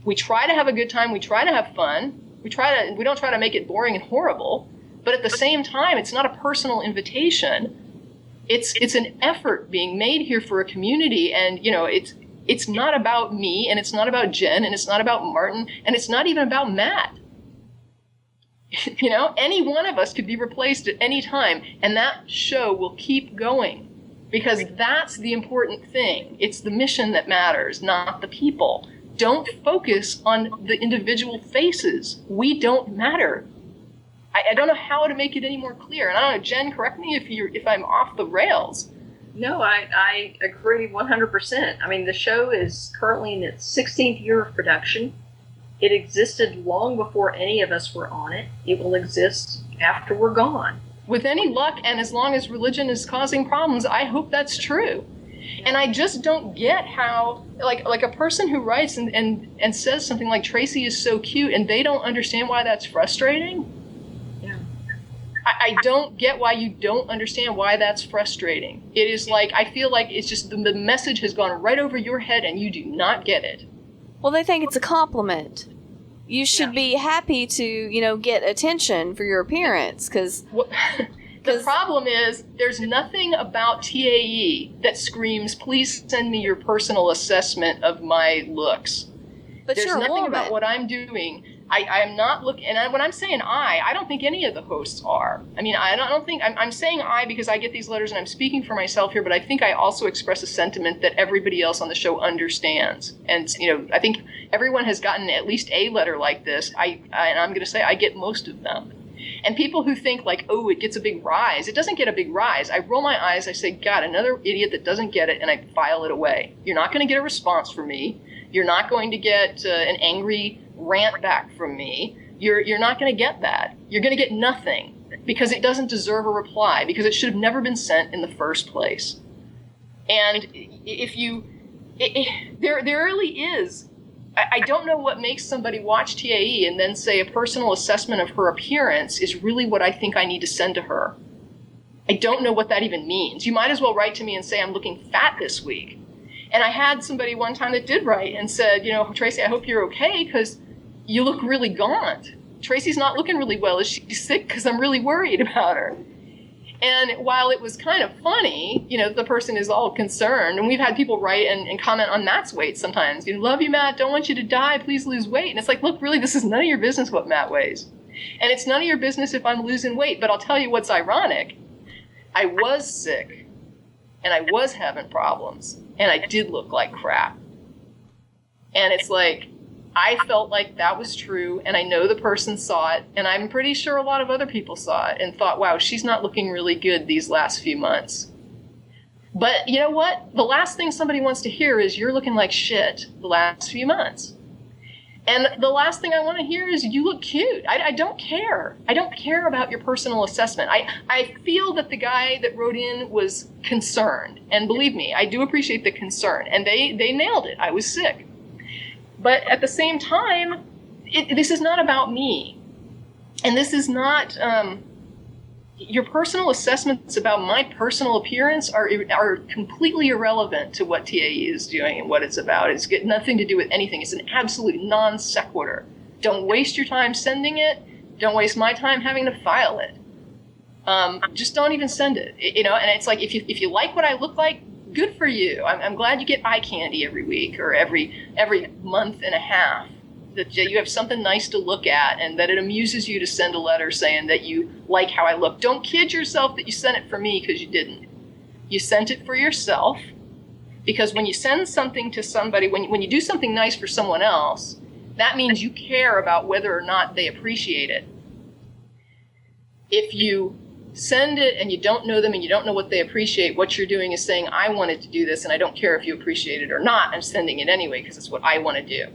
We try to have a good time. We try to have fun. We don't try to make it boring and horrible. But at the same time, it's not a personal invitation. It's an effort being made here for a community. And, it's not about me, and it's not about Jen, and it's not about Martin, and it's not even about Matt. Any one of us could be replaced at any time, and that show will keep going, because that's the important thing. It's the mission that matters, not the people. Don't focus on the individual faces. We don't matter. I don't know how to make it any more clear. And I don't know, Jen, correct me if I'm off the rails. No, I agree 100%. I mean, the show is currently in its 16th year of production. It existed long before any of us were on it. It will exist after we're gone. With any luck, and as long as religion is causing problems, I hope that's true. And I just don't get how, like a person who writes and says something like, Tracie is so cute, and they don't understand why that's frustrating. Yeah. I don't get why you don't understand why that's frustrating. It is like, I feel like it's just the message has gone right over your head and you do not get it. Well, they think it's a compliment. You should be happy to, get attention for your appearance, because... The problem is, there's nothing about TAE that screams, please send me your personal assessment of my looks. But there's you're nothing about what I'm doing. I'm not looking, and when I'm saying I don't think any of the hosts are. I mean, I don't think, I'm saying I because I get these letters and I'm speaking for myself here, but I think I also express a sentiment that everybody else on the show understands. And, I think everyone has gotten at least a letter like this. And I'm going to say I get most of them. And people who think like, oh, it gets a big rise. It doesn't get a big rise. I roll my eyes. I say, God, another idiot that doesn't get it, and I file it away. You're not going to get a response from me. You're not going to get an angry rant back from me. You're not going to get that. You're going to get nothing because it doesn't deserve a reply, because it should have never been sent in the first place. And there really is. I don't know what makes somebody watch TAE and then say a personal assessment of her appearance is really what I think I need to send to her. I don't know what that even means. You might as well write to me and say, I'm looking fat this week. And I had somebody one time that did write and said, Tracie, I hope you're okay because you look really gaunt. Tracie's not looking really well. Is she sick? Because I'm really worried about her. And while it was kind of funny, the person is all concerned. And we've had people write and comment on Matt's weight sometimes. Love you, Matt. Don't want you to die. Please lose weight. And it's like, look, really, this is none of your business what Matt weighs. And it's none of your business if I'm losing weight. But I'll tell you what's ironic. I was sick. And I was having problems. And I did look like crap. And it's like, I felt like that was true, and I know the person saw it, and I'm pretty sure a lot of other people saw it and thought, wow, she's not looking really good these last few months. But you know what? The last thing somebody wants to hear is you're looking like shit the last few months. And the last thing I want to hear is you look cute. I don't care. I don't care about your personal assessment. I feel that the guy that wrote in was concerned. And believe me, I do appreciate the concern. And they nailed it. I was sick. But at the same time, this is not about me. And this is not, your personal assessments about my personal appearance are completely irrelevant to what TAE is doing and what it's about. It's got nothing to do with anything. It's an absolute non sequitur. Don't waste your time sending it. Don't waste my time having to file it. Just don't even send it. And it's like, if you like what I look like, good for you. I'm glad you get eye candy every week or every month and a half, that you have something nice to look at and that it amuses you to send a letter saying that you like how I look. Don't kid yourself that you sent it for me, because you didn't. You sent it for yourself, because when you send something to somebody, when you do something nice for someone else, that means you care about whether or not they appreciate it. If you send it and you don't know them and you don't know what they appreciate, what you're doing is saying, I wanted to do this and I don't care if you appreciate it or not. I'm sending it anyway because it's what I want to do.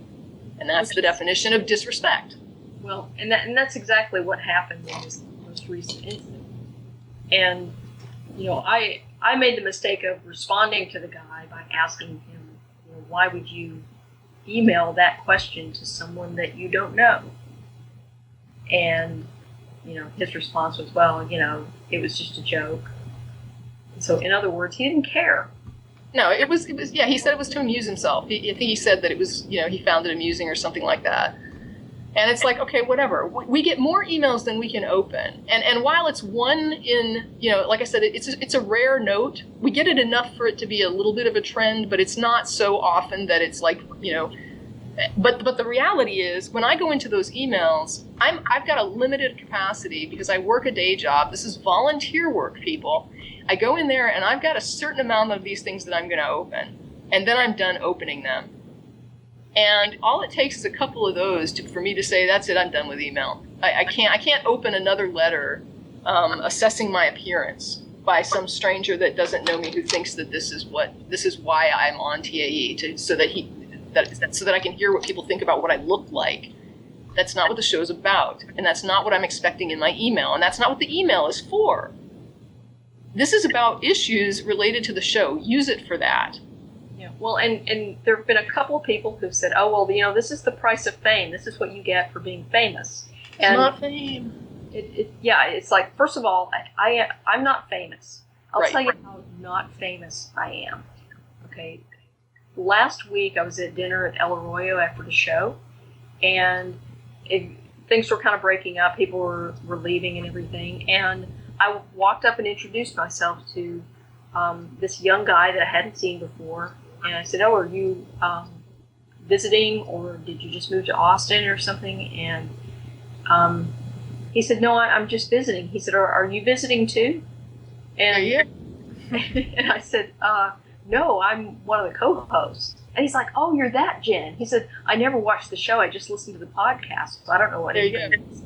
And that's the definition of disrespect. Well, and that's exactly what happened in this most recent incident. And, I made the mistake of responding to the guy by asking him, why would you email that question to someone that you don't know? And, his response was, well, it was just a joke. So, in other words, he didn't care. No, it was, yeah, he said it was to amuse himself. I think he said that it was, he found it amusing or something like that. And it's like, okay, whatever. We get more emails than we can open. And while it's one in, like I said, it's a rare note. We get it enough for it to be a little bit of a trend, but it's not so often that it's like, But the reality is, when I go into those emails, I've got a limited capacity because I work a day job. This is volunteer work, people. I go in there and I've got a certain amount of these things that I'm going to open, and then I'm done opening them. And all it takes is a couple of those for me to say, that's it, I'm done with email. I can't open another letter assessing my appearance by some stranger that doesn't know me, who thinks that this is why I'm on TAE, so that I can hear what people think about what I look like. That's not what the show's about, and that's not what I'm expecting in my email, and that's not what the email is for. This is about issues related to the show. Use it for that. Yeah. Well, and there have been a couple of people who've said, oh, well, this is the price of fame. This is what you get for being famous. It's not fame. It's like, first of all, I'm not famous. I'll tell you how not famous I am. Okay. Last week, I was at dinner at El Arroyo after the show, and things were kind of breaking up. People were leaving and everything, and I walked up and introduced myself to this young guy that I hadn't seen before, and I said, oh, are you visiting, or did you just move to Austin or something? And he said, no, I'm just visiting. He said, are you visiting too? And, yeah. And I said, no, I'm one of the co-hosts. And he's like, oh, you're that Jen. He said, I never watched the show. I just listened to the podcast. So I don't know what anything is.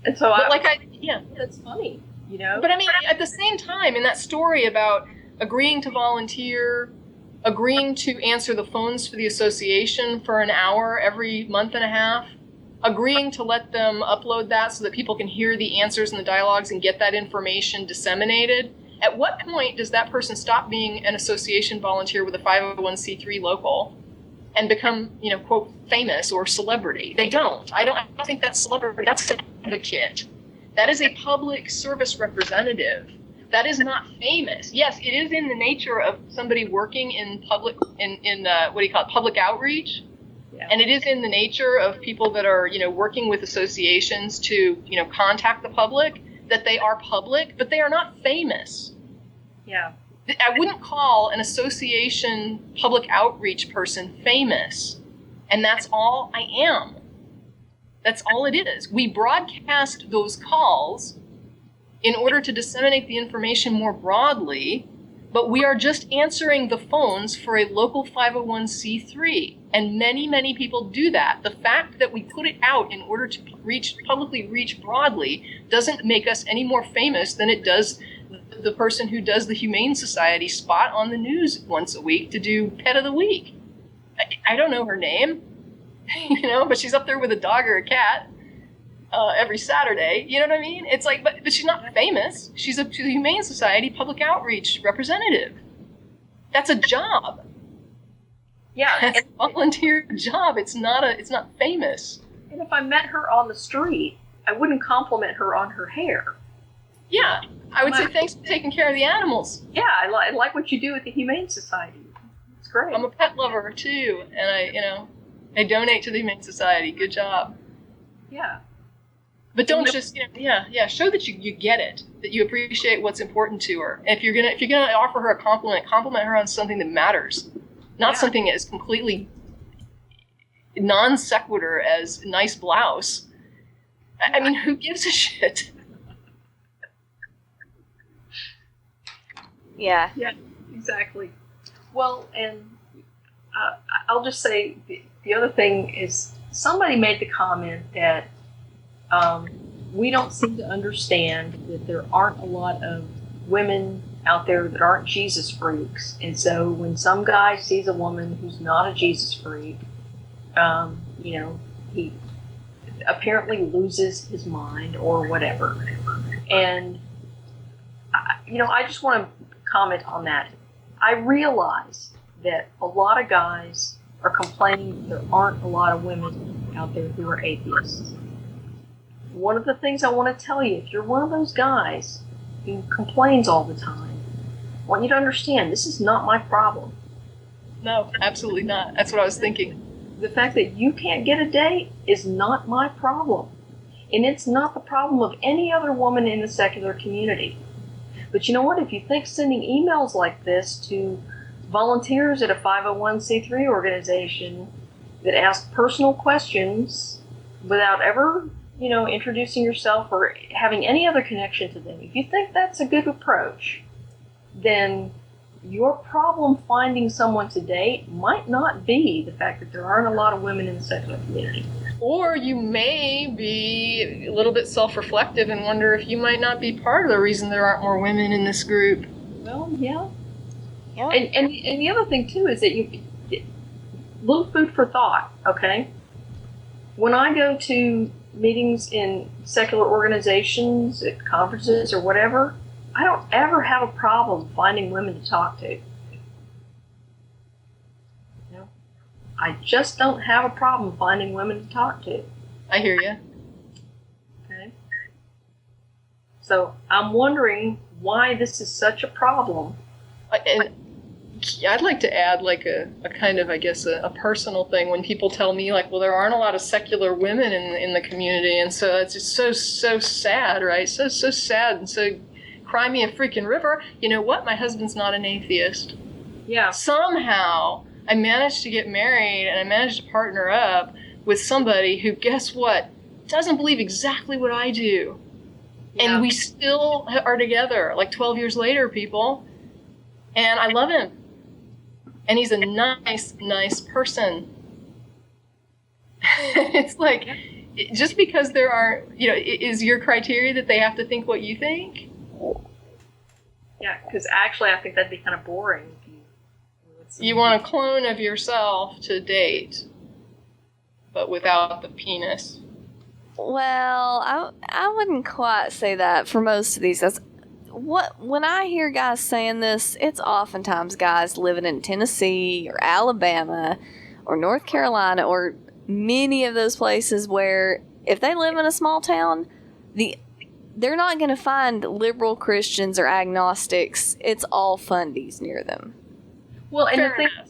And so that's funny, But I mean, at the same time, in that story about agreeing to volunteer, agreeing to answer the phones for the association for an hour every month and a half, agreeing to let them upload that so that people can hear the answers and the dialogues and get that information disseminated. At what point does that person stop being an association volunteer with a 501c3 local and become, quote, famous or celebrity? They don't. I don't think that's celebrity. That's an advocate. That is a public service representative. That is not famous. Yes, it is in the nature of somebody working in public, public outreach. Yeah. And it is in the nature of people that are, working with associations to, contact the public, that they are public, but they are not famous. Yeah. I wouldn't call an association public outreach person famous. And that's all I am. That's all it is. We broadcast those calls in order to disseminate the information more broadly, but we are just answering the phones for a local 501c3. And many, many people do that. The fact that we put it out in order to publicly reach broadly doesn't make us any more famous than it does the person who does the Humane Society spot on the news once a week to do Pet of the Week. I don't know her name, but she's up there with a dog or a cat every Saturday. You know what I mean? It's like, but she's not famous. She's a Humane Society public outreach representative. That's a job. Yeah, it's a volunteer job. It's not famous. And if I met her on the street, I wouldn't compliment her on her hair. Yeah, I would say thanks for taking care of the animals. Yeah, I like what you do at the Humane Society. It's great. I'm a pet lover too, and Hey, donate to the Humane Society. Good job. Yeah. But don't just, show that you get it, that you appreciate what's important to her. And if you're gonna offer her a compliment her on something that matters, not something as completely non sequitur as nice blouse. I mean, who gives a shit? Yeah. Yeah, exactly. Well, and I'll just say the other thing is somebody made the comment that we don't seem to understand that there aren't a lot of women out there that aren't Jesus freaks. And so when some guy sees a woman who's not a Jesus freak, he apparently loses his mind or whatever. And, I just want to comment on that. I realize that a lot of guys are complaining that there aren't a lot of women out there who are atheists. One of the things I want to tell you, if you're one of those guys who complains all the time, I want you to understand this is not my problem. No, absolutely not. That's what I was thinking. The fact that you can't get a date is not my problem. And it's not the problem of any other woman in the secular community. But you know what? If you think sending emails like this to volunteers at a 501c3 organization that ask personal questions without ever, introducing yourself or having any other connection to them, if you think that's a good approach, then your problem finding someone to date might not be the fact that there aren't a lot of women in the secular community. Or you may be a little bit self-reflective and wonder if you might not be part of the reason there aren't more women in this group. Well, yeah. And the other thing, too, is that little food for thought, okay? When I go to meetings in secular organizations, at conferences or whatever, I don't ever have a problem finding women to talk to. I just don't have a problem finding women to talk to. I hear you. Okay. So I'm wondering why this is such a problem. And I'd like to add like a kind of, I guess, a personal thing when people tell me like, well, there aren't a lot of secular women in the community. And so it's just so sad, right? So sad. And so cry me a freaking river. You know what? My husband's not an atheist. Yeah. Somehow I managed to get married and I managed to partner up with somebody who, guess what, doesn't believe exactly what I do. Yeah. And we still are together like 12 years later, people. And I love him. And he's a nice person. It's like, just because there are, is your criteria that they have to think what you think? Yeah, because actually I think that'd be kind of boring. You want a clone of yourself to date, but without the penis. Well, I wouldn't quite say that for most of these. When I hear guys saying this, it's oftentimes guys living in Tennessee or Alabama or North Carolina or many of those places where if they live in a small town, they're not going to find liberal Christians or agnostics. It's all fundies near them. Well, and fair enough.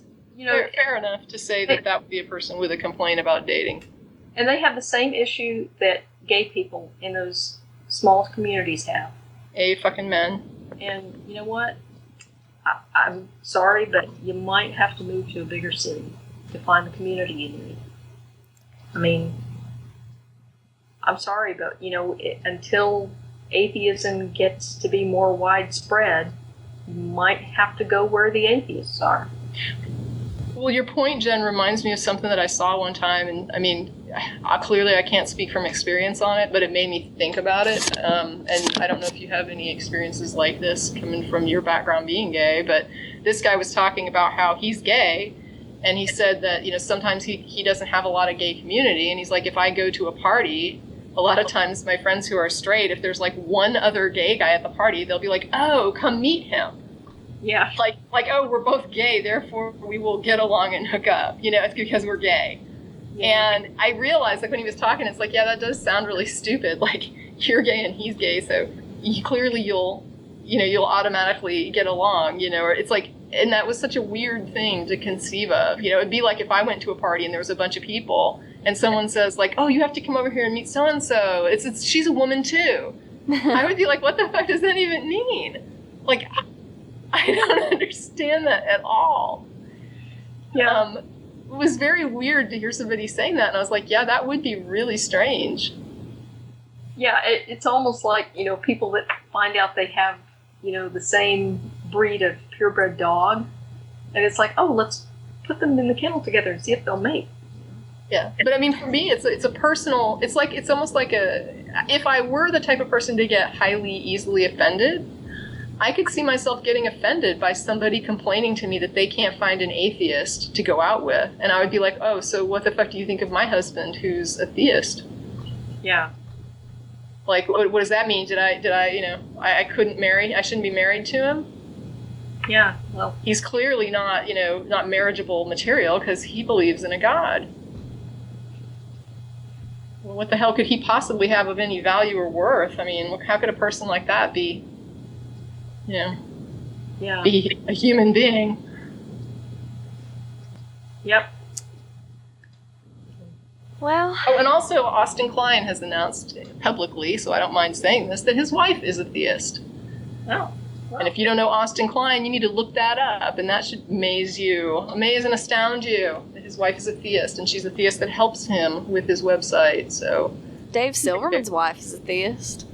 Fair enough to say that would be a person with a complaint about dating. And they have the same issue that gay people in those small communities have. Fucking men. And you know what? I'm sorry, but you might have to move to a bigger city to find the community you need. I mean, I'm sorry, but until atheism gets to be more widespread, you might have to go where the atheists are. Well, your point, Jen, reminds me of something that I saw one time, and I mean, clearly I can't speak from experience on it, but it made me think about it. And I don't know if you have any experiences like this coming from your background being gay, but this guy was talking about how he's gay, and he said that sometimes he doesn't have a lot of gay community, and he's like, if I go to a party, a lot of times my friends who are straight, if there's like one other gay guy at the party, they'll be like, oh, come meet him. Yeah. Like, oh, we're both gay, therefore we will get along and hook up. It's because we're gay. Yeah. And I realized, like, when he was talking, it's like, yeah, that does sound really stupid. Like, you're gay and he's gay, so clearly you'll automatically get along, or it's like, And that was such a weird thing to conceive of. You know, it'd be like if I went to a party and there was a bunch of people and someone says like, oh, you have to come over here and meet so-and-so. She's a woman too. I would be like, what the fuck does that even mean? Like, I don't understand that at all. Yeah. It was very weird to hear somebody saying that. And I was like, yeah, that would be really strange. Yeah, it's almost like, you know, people that find out they have, you know, the same breed of purebred dog. And it's like, oh, let's put them in the kennel together and see if they'll mate. Yeah. But I mean, for me, it's a personal, it's almost like if I were the type of person to get highly easily offended, I could see myself getting offended by somebody complaining to me that they can't find an atheist to go out with. And I would be like, oh, so what the fuck do you think of my husband who's a theist? Yeah. Like, what does that mean? Did I, you know, I shouldn't be married to him? Yeah, well. He's clearly not, you know, not marriageable material because he believes in a God. Well, what the hell could he possibly have of any value or worth? I mean, how could a person like that be, you know, be a human being? Yep. Well. Oh, and also Austin Klein has announced publicly, so I don't mind saying this, that his wife is a theist. Oh. Wow. And if you don't know Austin Klein, you need to look that up, and that should amaze and astound you that his wife is a theist, and she's a theist that helps him with his website. So Dave Silverman's wife is a theist.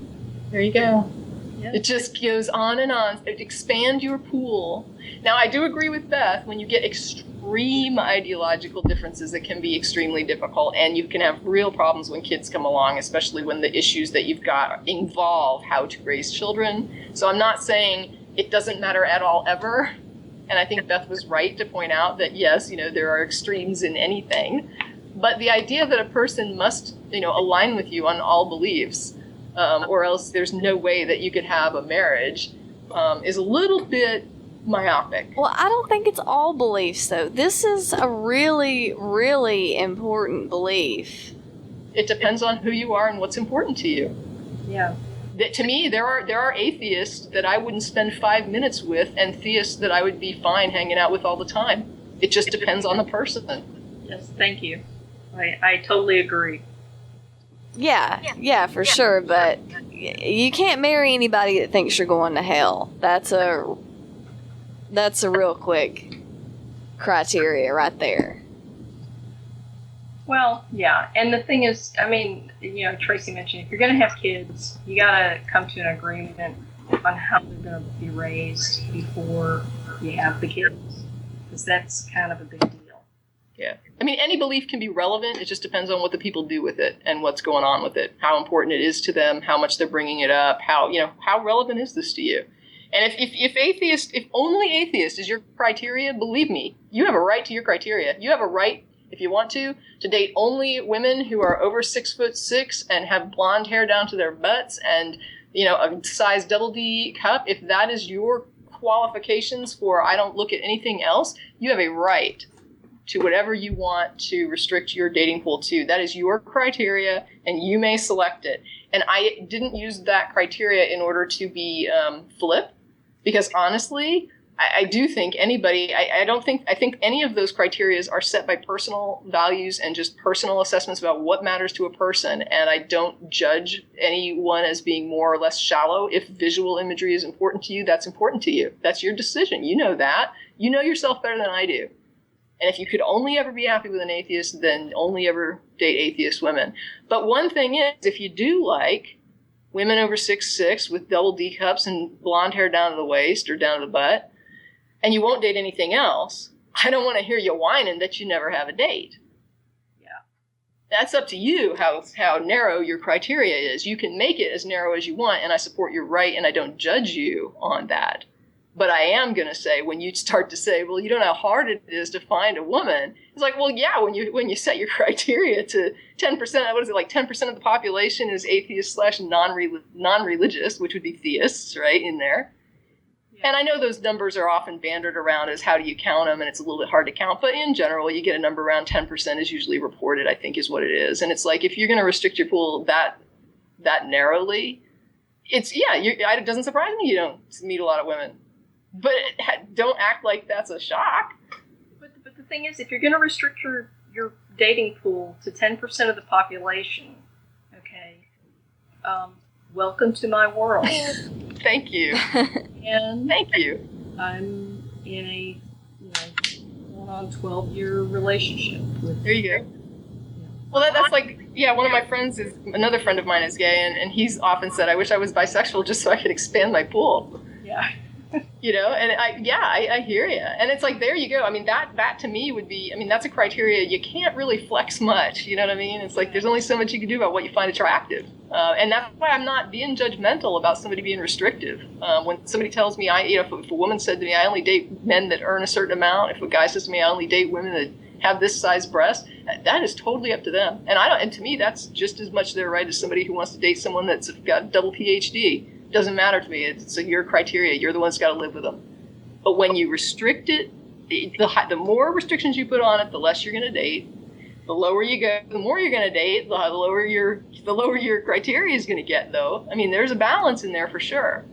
There you go. Yeah. It just goes on and on. Expand your pool. Now, I do agree with Beth. When you get extreme ideological differences, it can be extremely difficult, and you can have real problems when kids come along, especially when the issues that you've got involve how to raise children. So I'm not saying it doesn't matter at all ever. And I think Beth was right to point out that, yes, you know, there are extremes in anything. But the idea that a person must, you know, align with you on all beliefs, or else there's no way that you could have a marriage, is a little bit myopic. Well, I don't think it's all beliefs, though. This is a really, really important belief. It depends on who you are and what's important to you. Yeah. To me, there are atheists that I wouldn't spend 5 minutes with, and theists that I would be fine hanging out with all the time. It just depends on the person. Yes, thank you. I totally agree. Yeah, for sure. But you can't marry anybody that thinks you're going to hell. That's a real quick criteria right there. Well, yeah. And the thing is, I mean, you know, Tracie mentioned, if you're going to have kids, you got to come to an agreement on how they're going to be raised before you have the kids. Because that's kind of a big deal. Yeah. I mean, any belief can be relevant. It just depends on what the people do with it and what's going on with it, how important it is to them, how much they're bringing it up, how relevant is this to you? And if only atheist is your criteria, believe me, you have a right to your criteria. You have a right, if you want to date only women who are over 6'6" and have blonde hair down to their butts and, you know, a size double D cup. If that is your qualifications for I don't look at anything else, you have a right to whatever you want to restrict your dating pool to. That is your criteria, and you may select it. And I didn't use that criteria in order to be flip, because honestly, I do think anybody, I think any of those criteria are set by personal values and just personal assessments about what matters to a person. And I don't judge anyone as being more or less shallow. If visual imagery is important to you, that's important to you. That's your decision. You know that. You know yourself better than I do. And if you could only ever be happy with an atheist, then only ever date atheist women. But one thing is, if you do like women over 6'6" with double D cups and blonde hair down to the waist or down to the butt, and you won't date anything else, I don't want to hear you whining that you never have a date. Yeah. That's up to you how narrow your criteria is. You can make it as narrow as you want, and I support your right, and I don't judge you on that. But I am going to say, when you start to say, well, you don't know how hard it is to find a woman, it's like, well, yeah, when you set your criteria to 10%, what is it, like 10% of the population is atheist / non-religious, which would be theists, right, in there. Yeah. And I know those numbers are often bandied around as how do you count them, and it's a little bit hard to count. But in general, you get a number around 10% is usually reported, I think, is what it is. And it's like, if you're going to restrict your pool that narrowly, it doesn't surprise me you don't meet a lot of women. But don't act like that's a shock. But the thing is, if you're going to restrict your dating pool to 10% of the population, okay, welcome to my world. Thank you. And thank you. I'm in a going on 12-year relationship with. There you go. Well, that's like, one of my friends is, another friend of mine is gay, and he's often said, I wish I was bisexual just so I could expand my pool. Yeah. And I hear you. And it's like, there you go. I mean, that to me would be, that's a criteria. You can't really flex much, you know what I mean? It's like, there's only so much you can do about what you find attractive. And that's why I'm not being judgmental about somebody being restrictive. When somebody tells me, if a woman said to me, I only date men that earn a certain amount, if a guy says to me, I only date women that have this size breast, that is totally up to them. And to me, that's just as much their right as somebody who wants to date someone that's got a double PhD. Doesn't matter to me. It's your criteria. You're the one's got to live with them. But when you restrict it, the more restrictions you put on it, the less you're going to date. The lower you go, the more you're going to date. The lower your criteria is going to get, though. I mean, there's a balance in there for sure.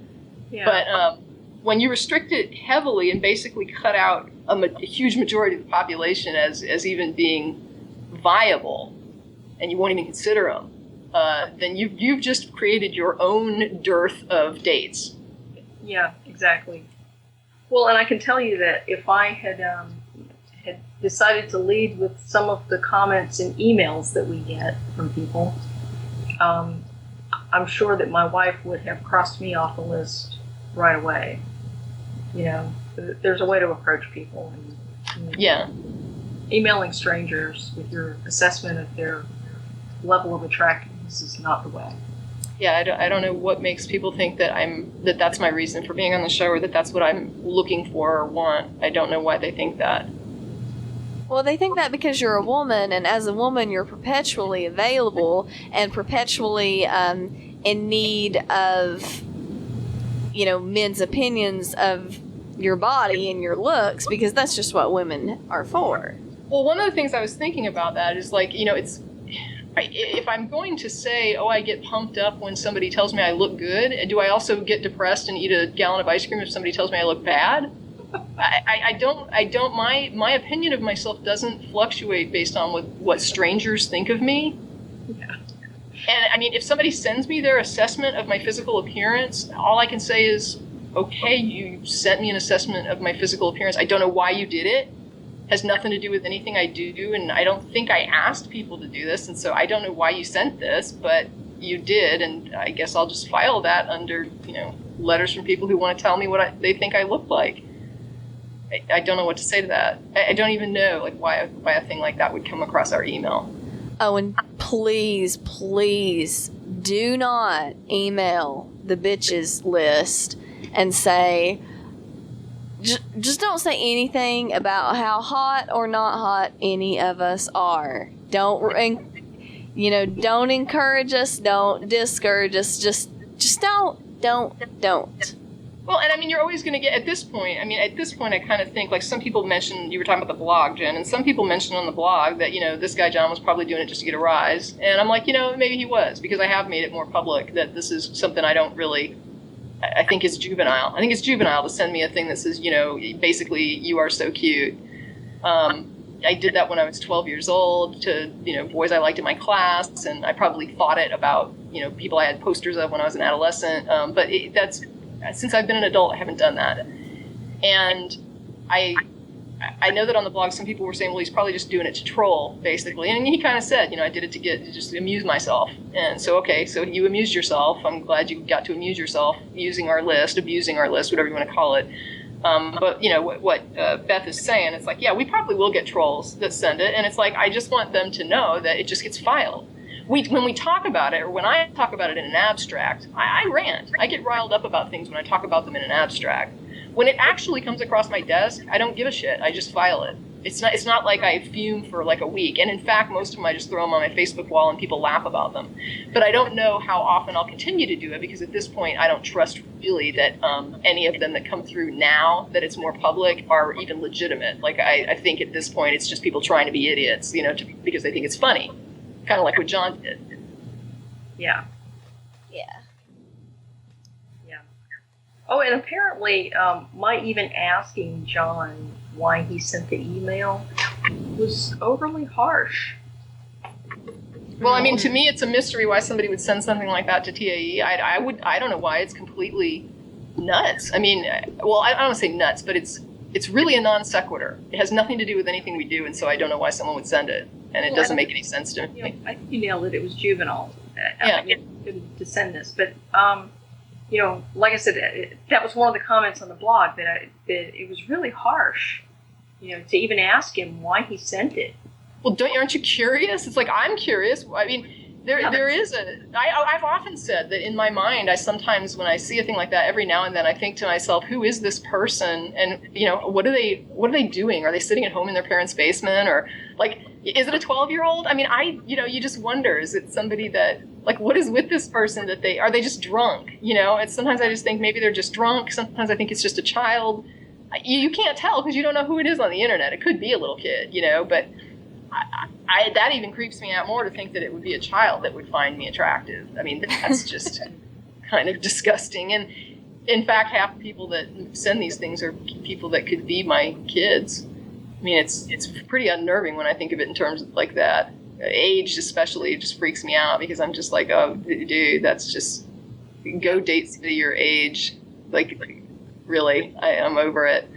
Yeah. But when you restrict it heavily and basically cut out a huge majority of the population as even being viable, and you won't even consider them, then you've just created your own dearth of dates. Yeah, exactly. Well, and I can tell you that if I had decided to lead with some of the comments and emails that we get from people, I'm sure that my wife would have crossed me off the list right away. There's a way to approach people. Emailing strangers with your assessment of their level of attractiveness is not the way. Yeah, I don't know what makes people think that that's my reason for being on the show, or that's what I'm looking for or want. I don't know why they think that. Well, they think that because you're a woman, and as a woman, you're perpetually available and perpetually in need of, men's opinions of your body and your looks, because that's just what women are for. Well, one of the things I was thinking about that is if I'm going to say, I get pumped up when somebody tells me I look good, do I also get depressed and eat a gallon of ice cream if somebody tells me I look bad? I don't, my opinion of myself doesn't fluctuate based on what strangers think of me. Yeah. And if somebody sends me their assessment of my physical appearance, all I can say is, okay, you sent me an assessment of my physical appearance. I don't know why you did it. Has nothing to do with anything I do, and I don't think I asked people to do this, and so I don't know why you sent this, but you did, and I guess I'll just file that under, letters from people who want to tell me what they think I look like. I don't know what to say to that. I don't even know why a thing like that would come across our email. Oh, and please do not email the bitches list and say, just don't say anything about how hot or not hot any of us are. Don't encourage us. Don't discourage us. Just don't. Well, and you're always going to get, at this point, I kind of think, some people mentioned, you were talking about the blog, Jen, and some people mentioned on the blog that, this guy, John, was probably doing it just to get a rise. And I'm like, maybe he was, because I have made it more public that this is something I don't really, I think is juvenile. I think it's juvenile to send me a thing that says, basically, you are so cute. I did that when I was 12 years old to, boys I liked in my class, and I probably thought it about, people I had posters of when I was an adolescent. But since I've been an adult, I haven't done that. And I know that on the blog, some people were saying, well, he's probably just doing it to troll, basically. And he kind of said, I did it to just amuse myself. And so, okay, so you amused yourself. I'm glad you got to amuse yourself using our list, abusing our list, whatever you want to call it. But, what Beth is saying, it's we probably will get trolls that send it. And it's I just want them to know that it just gets filed. When we talk about it, or when I talk about it in an abstract, I rant. I get riled up about things when I talk about them in an abstract. When it actually comes across my desk, I don't give a shit. I just file it. It's not like I fume for a week. And in fact, most of them I just throw them on my Facebook wall and people laugh about them. But I don't know how often I'll continue to do it, because at this point I don't trust really that any of them that come through now that it's more public are even legitimate. I think at this point it's just people trying to be idiots, because they think it's funny. Kind of like what John did. Yeah. Yeah. Oh, and apparently, my even asking John why he sent the email was overly harsh. Well, I mean, to me, it's a mystery why somebody would send something like that to TAE. I don't know why. It's completely nuts. I mean, well, I don't want to say nuts, but it's really a non sequitur. It has nothing to do with anything we do, and so I don't know why someone would send it, and it doesn't make any sense to me. I think you nailed it. It was juvenile. Yeah. To send this, but like I said, that was one of the comments on the blog that it was really harsh. To even ask him why he sent it. Well, aren't you curious? It's like, I'm curious. I mean, I've often said that in my mind, I sometimes, when I see a thing like that, every now and then I think to myself, who is this person? And, what are they doing? Are they sitting at home in their parents' basement? Or, like, is it a 12-year-old? I mean, you just wonder, is it somebody that, like, what is with this person that are they just drunk? And sometimes I just think maybe they're just drunk. Sometimes I think it's just a child. You can't tell because you don't know who it is on the internet. It could be a little kid, but that even creeps me out more to think that it would be a child that would find me attractive. I mean, that's just kind of disgusting. And in fact, half the people that send these things are people that could be my kids. I mean, it's pretty unnerving when I think of it in terms of like that. Age especially just freaks me out because I'm just like, oh, dude, that's just, go date somebody your age. Like really, I'm over it.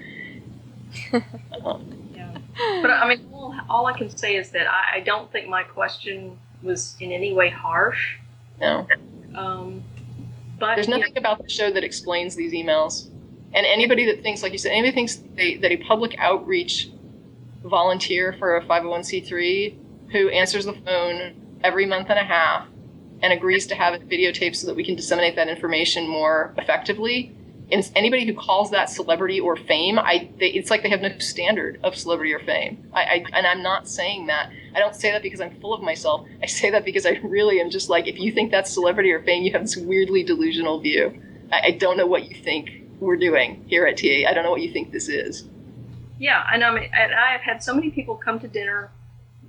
Yeah. But I mean, all I can say is that I don't think my question was in any way harsh. No. But there's nothing about the show that explains these emails. And anybody that thinks, like you said, anybody thinks that a public outreach volunteer for a 501c3 who answers the phone every month and a half and agrees to have it videotaped so that we can disseminate that information more effectively, and anybody who calls that celebrity or fame, it's like they have no standard of celebrity or fame. And I'm not saying that. I don't say that because I'm full of myself. I say that because I really am just like, if you think that's celebrity or fame, you have this weirdly delusional view. I don't know what you think we're doing here at TA. I don't know what you think this is. Yeah, and I've had so many people come to dinner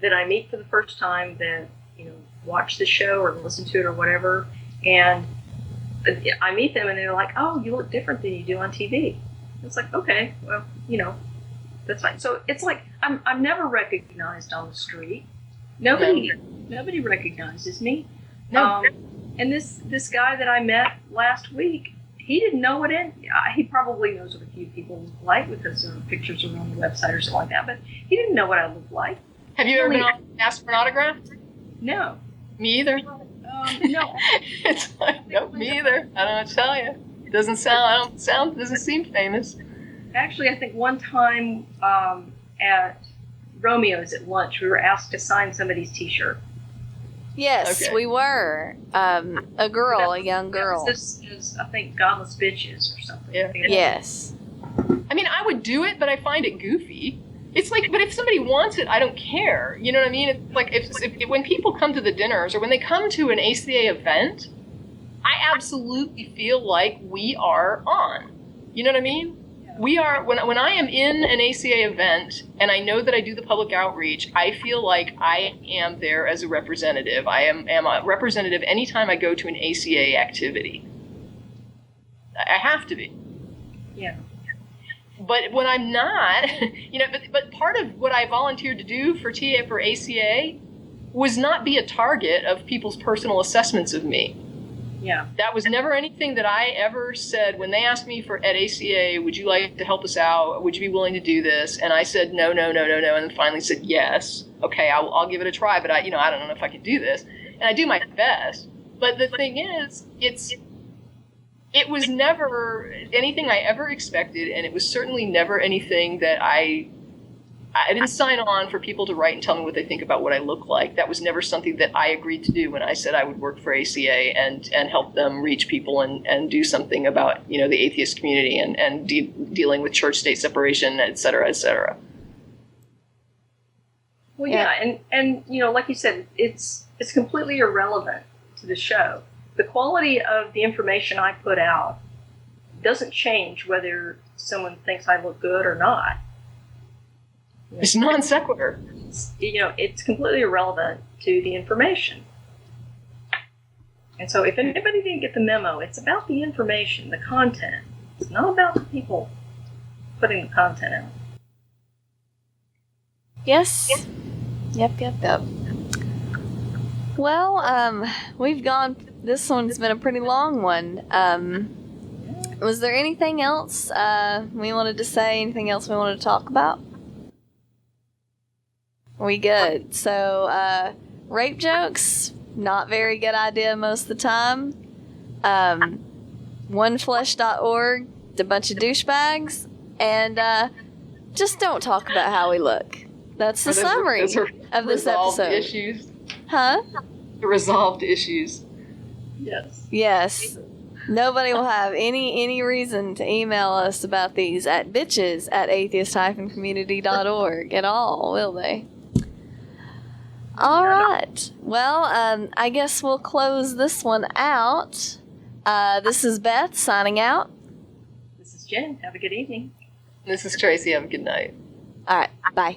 that I meet for the first time that, watch the show or listen to it or whatever, and I meet them and they're like, oh, you look different than you do on TV. It's like, okay, well, that's fine. So it's like, I'm never recognized on the street. Nobody recognizes me. No. And this guy that I met last week, he didn't know he probably knows what a few people look like because there are pictures around the website or something like that, but he didn't know what I looked like. Have you ever been asked for an autograph? No. Me either. No. It's like, nope, me either. I don't know what to tell you. It doesn't seem famous. Actually, I think one time at Romeo's at lunch, we were asked to sign somebody's T-shirt. Yes, Okay. we were. A young girl. This is, I think, Godless Bitches or something. Yeah. Yes. I mean, I would do it, but I find it goofy. It's like, but if somebody wants it, I don't care. You know what I mean? It's like if when people come to the dinners or when they come to an ACA event, I absolutely feel like we are on. You know what I mean? Yeah. We are, when I am in an ACA event and I know that I do the public outreach, I feel like I am there as a representative. I am a representative anytime I go to an ACA activity. I have to be. Yeah. But when I'm not, but part of what I volunteered to do for ACA was not be a target of people's personal assessments of me. Yeah. That was never anything that I ever said when they asked me at ACA, would you like to help us out? Would you be willing to do this? And I said, no. And then finally said, yes. Okay, I'll give it a try, but I don't know if I can do this. And I do my best. But the thing is, it was never anything I ever expected, and it was certainly never anything that I didn't sign on for people to write and tell me what they think about what I look like. That was never something that I agreed to do when I said I would work for ACA and help them reach people and do something about, the atheist community and dealing with church-state separation, et cetera, et cetera. Well, yeah, and like you said, it's completely irrelevant to the show. The quality of the information I put out doesn't change whether someone thinks I look good or not. It's non sequitur. It's completely irrelevant to the information. And so if anybody didn't get the memo, it's about the information, the content. It's not about the people putting the content out. Yes. Yep. Well, we've gone. This one's been a pretty long one. Was there anything else we wanted to say? Anything else we wanted to talk about? We good. So, rape jokes, not very good idea most of the time. Oneflesh.org, a bunch of douchebags, and just don't talk about how we look. That's the summary of this episode. Issues. Huh? Resolved issues. Yes. Nobody will have any reason to email us about these at bitches at atheist-community.org at all, will they? All right. Well, I guess we'll close this one out. This is Beth signing out. This is Jen. Have a good evening. This is Tracie. Have a good night. All right. Bye.